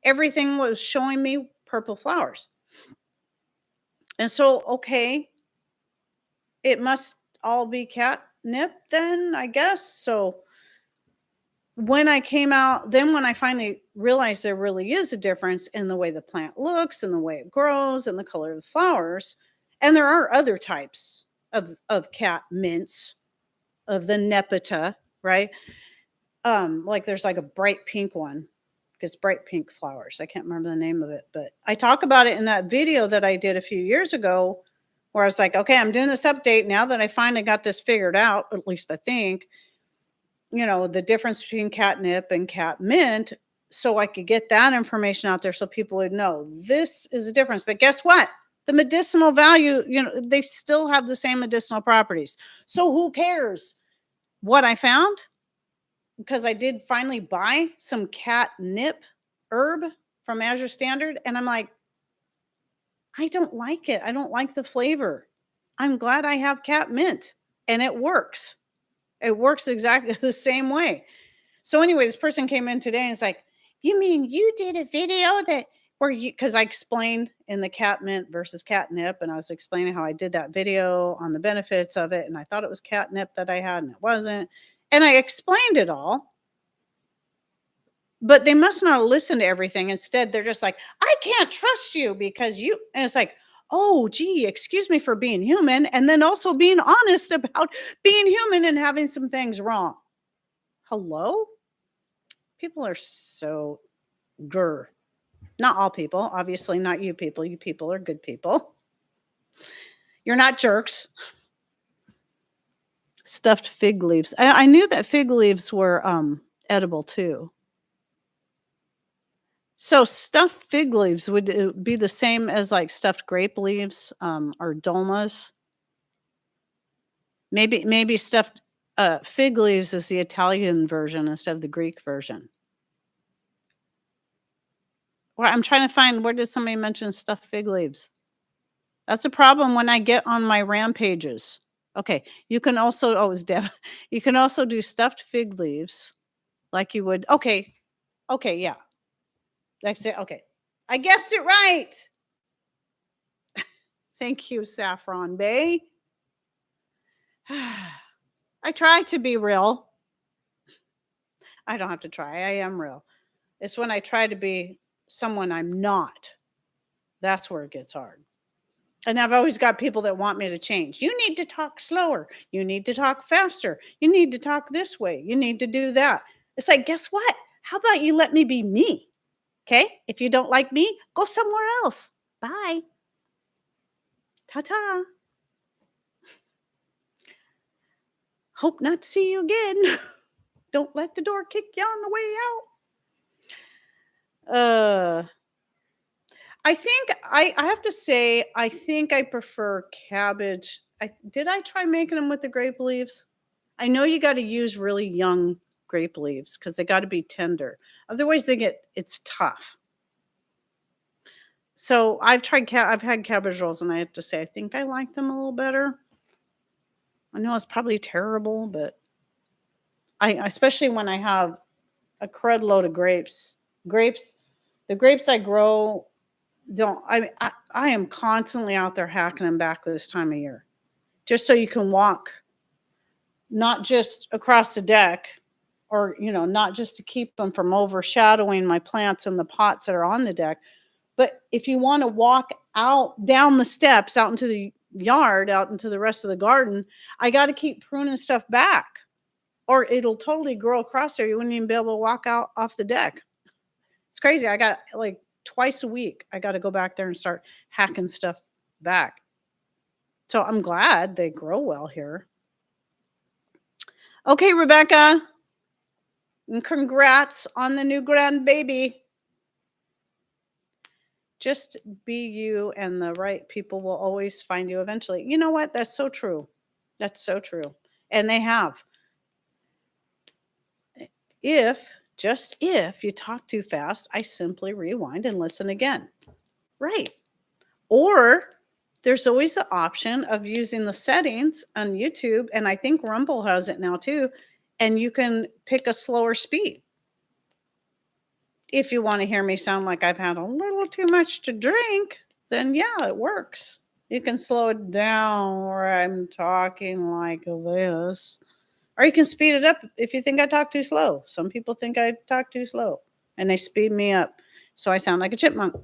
Everything was showing me purple flowers. And so, okay, it must all be catnip then, I guess. So when I finally realized there really is a difference in the way the plant looks and the way it grows and the color of the flowers, and there are other types of cat mints, of the nepeta, right? Like there's like a bright pink one. It's bright pink flowers. I can't remember the name of it, but I talk about it in that video that I did a few years ago where I was like, okay, I'm doing this update now that I finally got this figured out, at least I think, the difference between catnip and cat mint, so I could get that information out there so people would know this is a difference. But guess what? The medicinal value, they still have the same medicinal properties. So who cares what I found? Because I did finally buy some catnip herb from Azure Standard. And I'm like, I don't like it. I don't like the flavor. I'm glad I have cat mint and it works. It works exactly the same way. So anyway, this person came in today and it's like, you mean you did a video because I explained in the cat mint versus catnip, and I was explaining how I did that video on the benefits of it. And I thought it was catnip that I had and it wasn't. And I explained it all, but they must not listen to everything. Instead, they're just like, I can't trust you because you, and it's like, oh, gee, excuse me for being human. And then also being honest about being human and having some things wrong. Hello? People are so grr. Not all people, obviously not you people. You people are good people. You're not jerks. Stuffed fig leaves. I knew that fig leaves were edible too. So stuffed fig leaves would it be the same as like stuffed grape leaves or dolmas? Maybe stuffed fig leaves is the Italian version instead of the Greek version. Well, I'm trying to find where did somebody mention stuffed fig leaves? That's the problem when I get on my rampages. Okay, you can also it's Deb. You can also do stuffed fig leaves like you would. Okay, yeah. That's it. Okay, I guessed it right. Thank you, Saffron Bay. I try to be real. I don't have to try. I am real. It's when I try to be someone I'm not. That's where it gets hard. And I've always got people that want me to change. You need to talk slower. You need to talk faster. You need to talk this way. You need to do that. It's like, guess what? How about you let me be me? Okay? If you don't like me, go somewhere else. Bye. Ta-ta. Hope not to see you again. Don't let the door kick you on the way out. I think I have to say, I think I prefer cabbage. Did I try making them with the grape leaves? I know you got to use really young grape leaves because they got to be tender. Otherwise, it's tough. So I've had cabbage rolls, and I have to say, I think I like them a little better. I know it's probably terrible, but especially when I have a crud load of grapes. The grapes I grow I am constantly out there hacking them back this time of year, just so you can walk, not just across the deck, or not just to keep them from overshadowing my plants in the pots that are on the deck, but if you want to walk out down the steps out into the yard, out into the rest of the garden, I got to keep pruning stuff back, or it'll totally grow across there. You wouldn't even be able to walk out off the deck. It's crazy. I got like twice a week, I got to go back there and start hacking stuff back. So I'm glad they grow well here. Okay, Rebecca. And congrats on the new grandbaby. Just be you, and the right people will always find you eventually. You know what? That's so true. That's so true. And they have. Just if you talk too fast, I simply rewind and listen again. Right. Or there's always the option of using the settings on YouTube, and I think Rumble has it now too, and you can pick a slower speed. If you want to hear me sound like I've had a little too much to drink, then yeah, it works. You can slow it down where I'm talking like this. Or you can speed it up if you think I talk too slow. Some people think I talk too slow, and they speed me up so I sound like a chipmunk.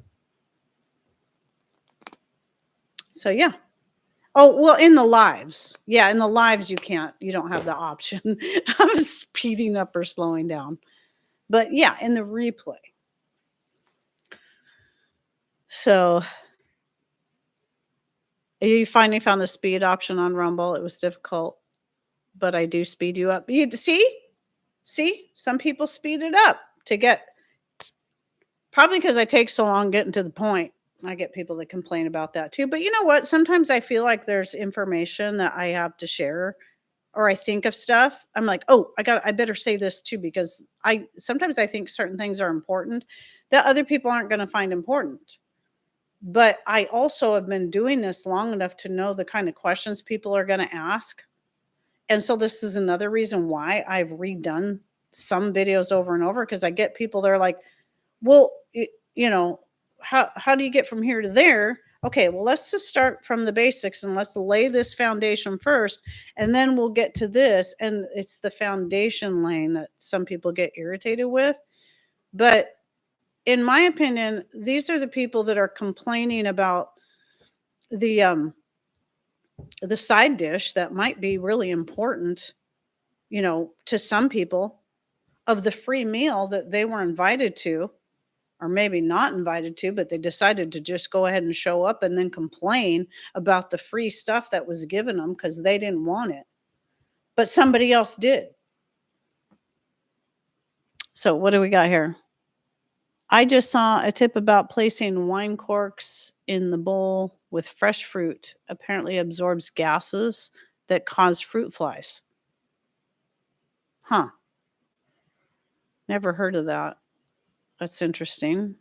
So yeah. Oh, well, in the lives. Yeah, in the lives you don't have the option of speeding up or slowing down. But yeah, in the replay. So you finally found the speed option on Rumble. It was difficult, but I do speed you up. You see, some people speed it up to get, probably because I take so long getting to the point. I get people that complain about that too. But you know what? Sometimes I feel like there's information that I have to share, or I think of stuff. I'm like, oh, I better say this too, because sometimes I think certain things are important that other people aren't going to find important. But I also have been doing this long enough to know the kind of questions people are going to ask. And so this is another reason why I've redone some videos over and over, because I get people, they're like, well, how do you get from here to there? Okay, well, let's just start from the basics and let's lay this foundation first, and then we'll get to this. And it's the foundation laying that some people get irritated with. But in my opinion, these are the people that are complaining about the side dish that might be really important, to some people, of the free meal that they were invited to, or maybe not invited to, but they decided to just go ahead and show up and then complain about the free stuff that was given them because they didn't want it, but somebody else did. So what do we got here? I just saw a tip about placing wine corks in the bowl with fresh fruit. Apparently absorbs gases that cause fruit flies. Huh. Never heard of that. That's interesting.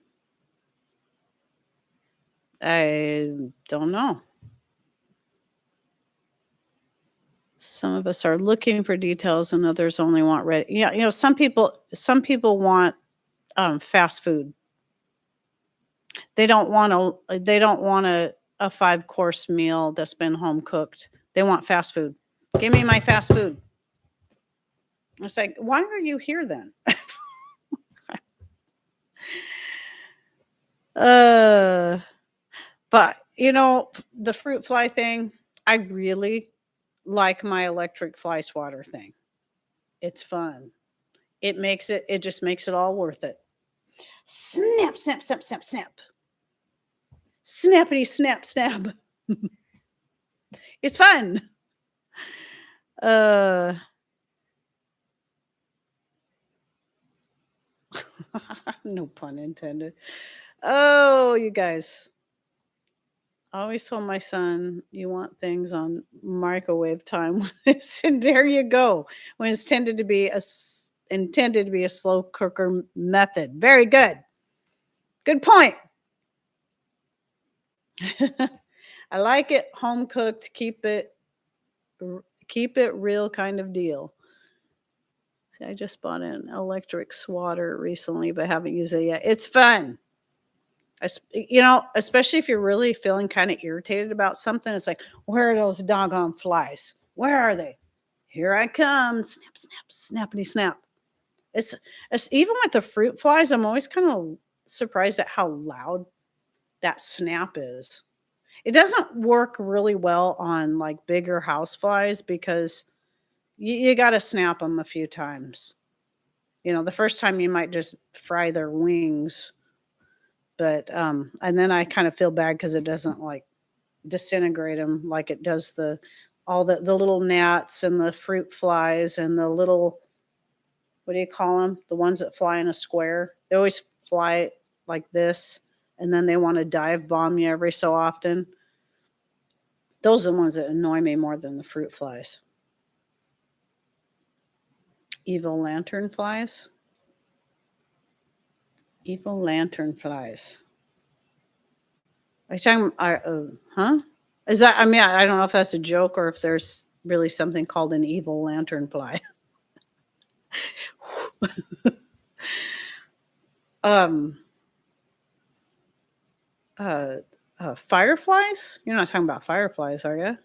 I don't know. Some of us are looking for details and others only want ready. Yeah, some people want fast food. They don't want a 5-course meal that's been home cooked. They want fast food. Give me my fast food. It's like, why are you here then? uh but the fruit fly thing, I really like my electric fly swatter thing. It's fun. It just makes it all worth it. Snap, snap, snap, snap, snap. Snappity snap, snap. It's fun. Uh no pun intended. Oh, you guys. I always told my son, you want things on microwave time. And there you go. When it's intended to be a slow cooker method. Very good. Good point. I like it home cooked. Keep it real kind of deal. See, I just bought an electric swatter recently, but haven't used it yet. It's fun. Especially if you're really feeling kind of irritated about something. It's like, where are those doggone flies? Where are they? Here I come. Snap, snap, snappity snap. It's even with the fruit flies, I'm always kind of surprised at how loud that snap is. It doesn't work really well on like bigger house flies because you got to snap them a few times. The first time you might just fry their wings, but and then I kind of feel bad because it doesn't like disintegrate them like it does all the little gnats and the fruit flies and the little, what do you call them? The ones that fly in a square. They always fly like this, and then they want to dive bomb you every so often. Those are the ones that annoy me more than the fruit flies. Evil lantern flies. Evil lantern flies. Are you talking? Huh? Is that? I mean, I don't know if that's a joke or if there's really something called an evil lantern fly. um. Fireflies? You're not talking about fireflies, are you?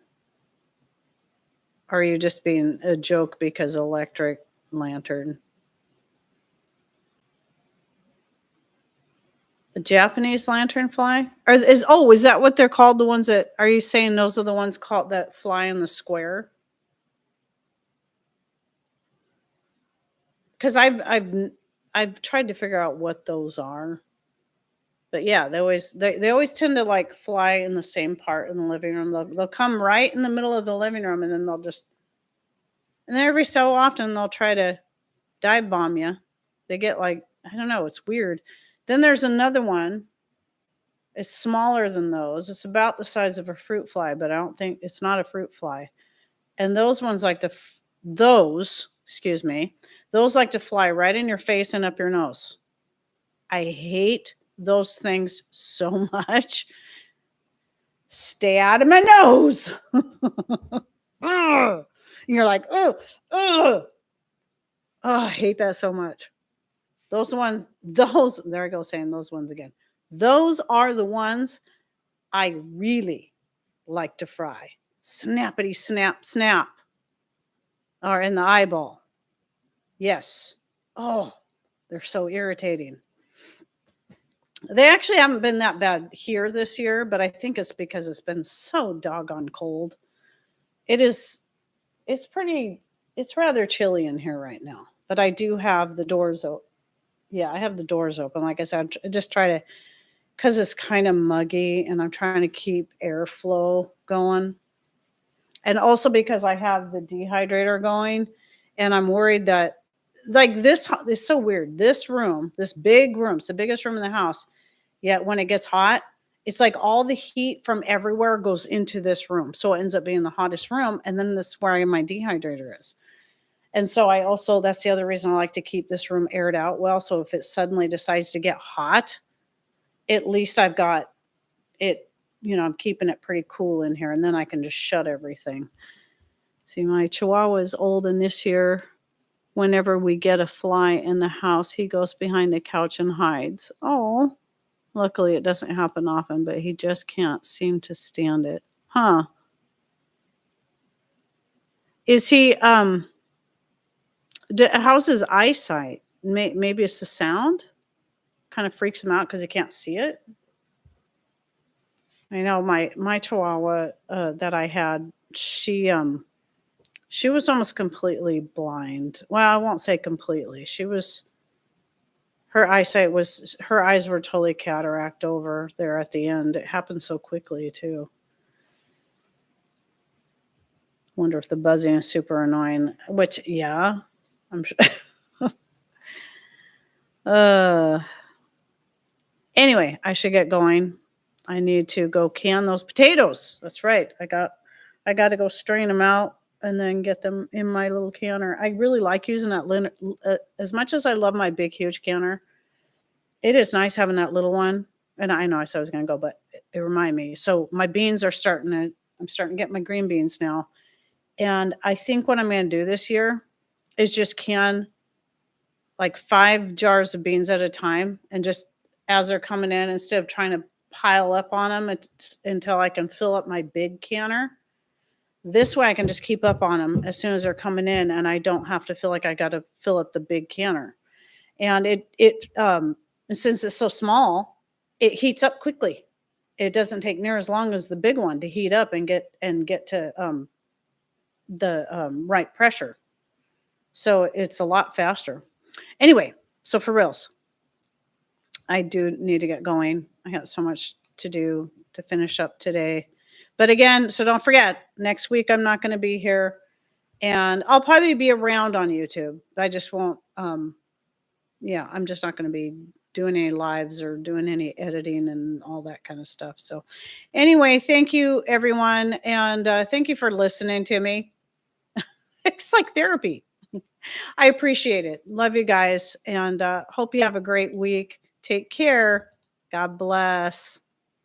Or are you just being a joke because electric lantern? A Japanese lanternfly? Is that what they're called? The ones that are you saying those are the ones called that fly in the square? Because I've tried to figure out what those are. But yeah, they always tend to like fly in the same part in the living room. They'll come right in the middle of the living room and then and then every so often they'll try to dive bomb you. They get like, I don't know, it's weird. Then there's another one. It's smaller than those. It's about the size of a fruit fly, but I don't think it's not a fruit fly. And those ones like to excuse me, those like to fly right in your face and up your nose. I hate those things so much. Stay out of my nose. And you're like, oh, I hate that so much. There I go saying those ones again. Those are the ones I really like to fry. Snappity snap, snap. Or in the eyeball. Yes. Oh, they're so irritating. They actually haven't been that bad here this year, but I think it's because it's been so doggone cold. It's rather chilly in here right now, but I do have the doors open. Yeah, I have the doors open. Like I said, I just try to, because it's kind of muggy and I'm trying to keep airflow going. And also because I have the dehydrator going and I'm worried that, like, this is so weird. This room, this big room, it's the biggest room in the house. Yet when it gets hot, it's like all the heat from everywhere goes into this room. So it ends up being the hottest room. And then that's where my dehydrator is. And so that's the other reason I like to keep this room aired out well. So if it suddenly decides to get hot, at least I've got it, I'm keeping it pretty cool in here, and then I can just shut everything. See, my Chihuahua is old, and this year, whenever we get a fly in the house, he goes behind the couch and hides. Oh, luckily it doesn't happen often, but he just can't seem to stand it. Huh. Is he, how's his eyesight? Maybe it's the sound? Kind of freaks him out because he can't see it. I know my Chihuahua that I had, she was almost completely blind. Well, I won't say completely. Her eyes were totally cataract over there at the end. It happened so quickly too. Wonder if the buzzing is super annoying. Which, yeah, I'm sure. Anyway, I should get going. I need to go can those potatoes. That's right. I got to go strain them out and then get them in my little canner. I really like using that as much as I love my big, huge canner. It is nice having that little one. And I know I said I was going to go, but it reminded me. So my beans I'm starting to get my green beans now. And I think what I'm going to do this year is just can like 5 jars of beans at a time. And just as they're coming in, instead of trying to pile up on them until I can fill up my big canner. This way I can just keep up on them as soon as they're coming in, and I don't have to feel like I got to fill up the big canner. And since it's so small, it heats up quickly. It doesn't take near as long as the big one to heat up and get to the right pressure. So it's a lot faster. Anyway, so for reals, I do need to get going. I got so much to do to finish up today. But again, so don't forget, next week I'm not going to be here, and I'll probably be around on YouTube. I just won't, I'm just not going to be doing any lives or doing any editing and all that kind of stuff. So anyway, thank you everyone. And thank you for listening to me. It's like therapy. I appreciate it. Love you guys. And hope you have a great week. Take care. God bless.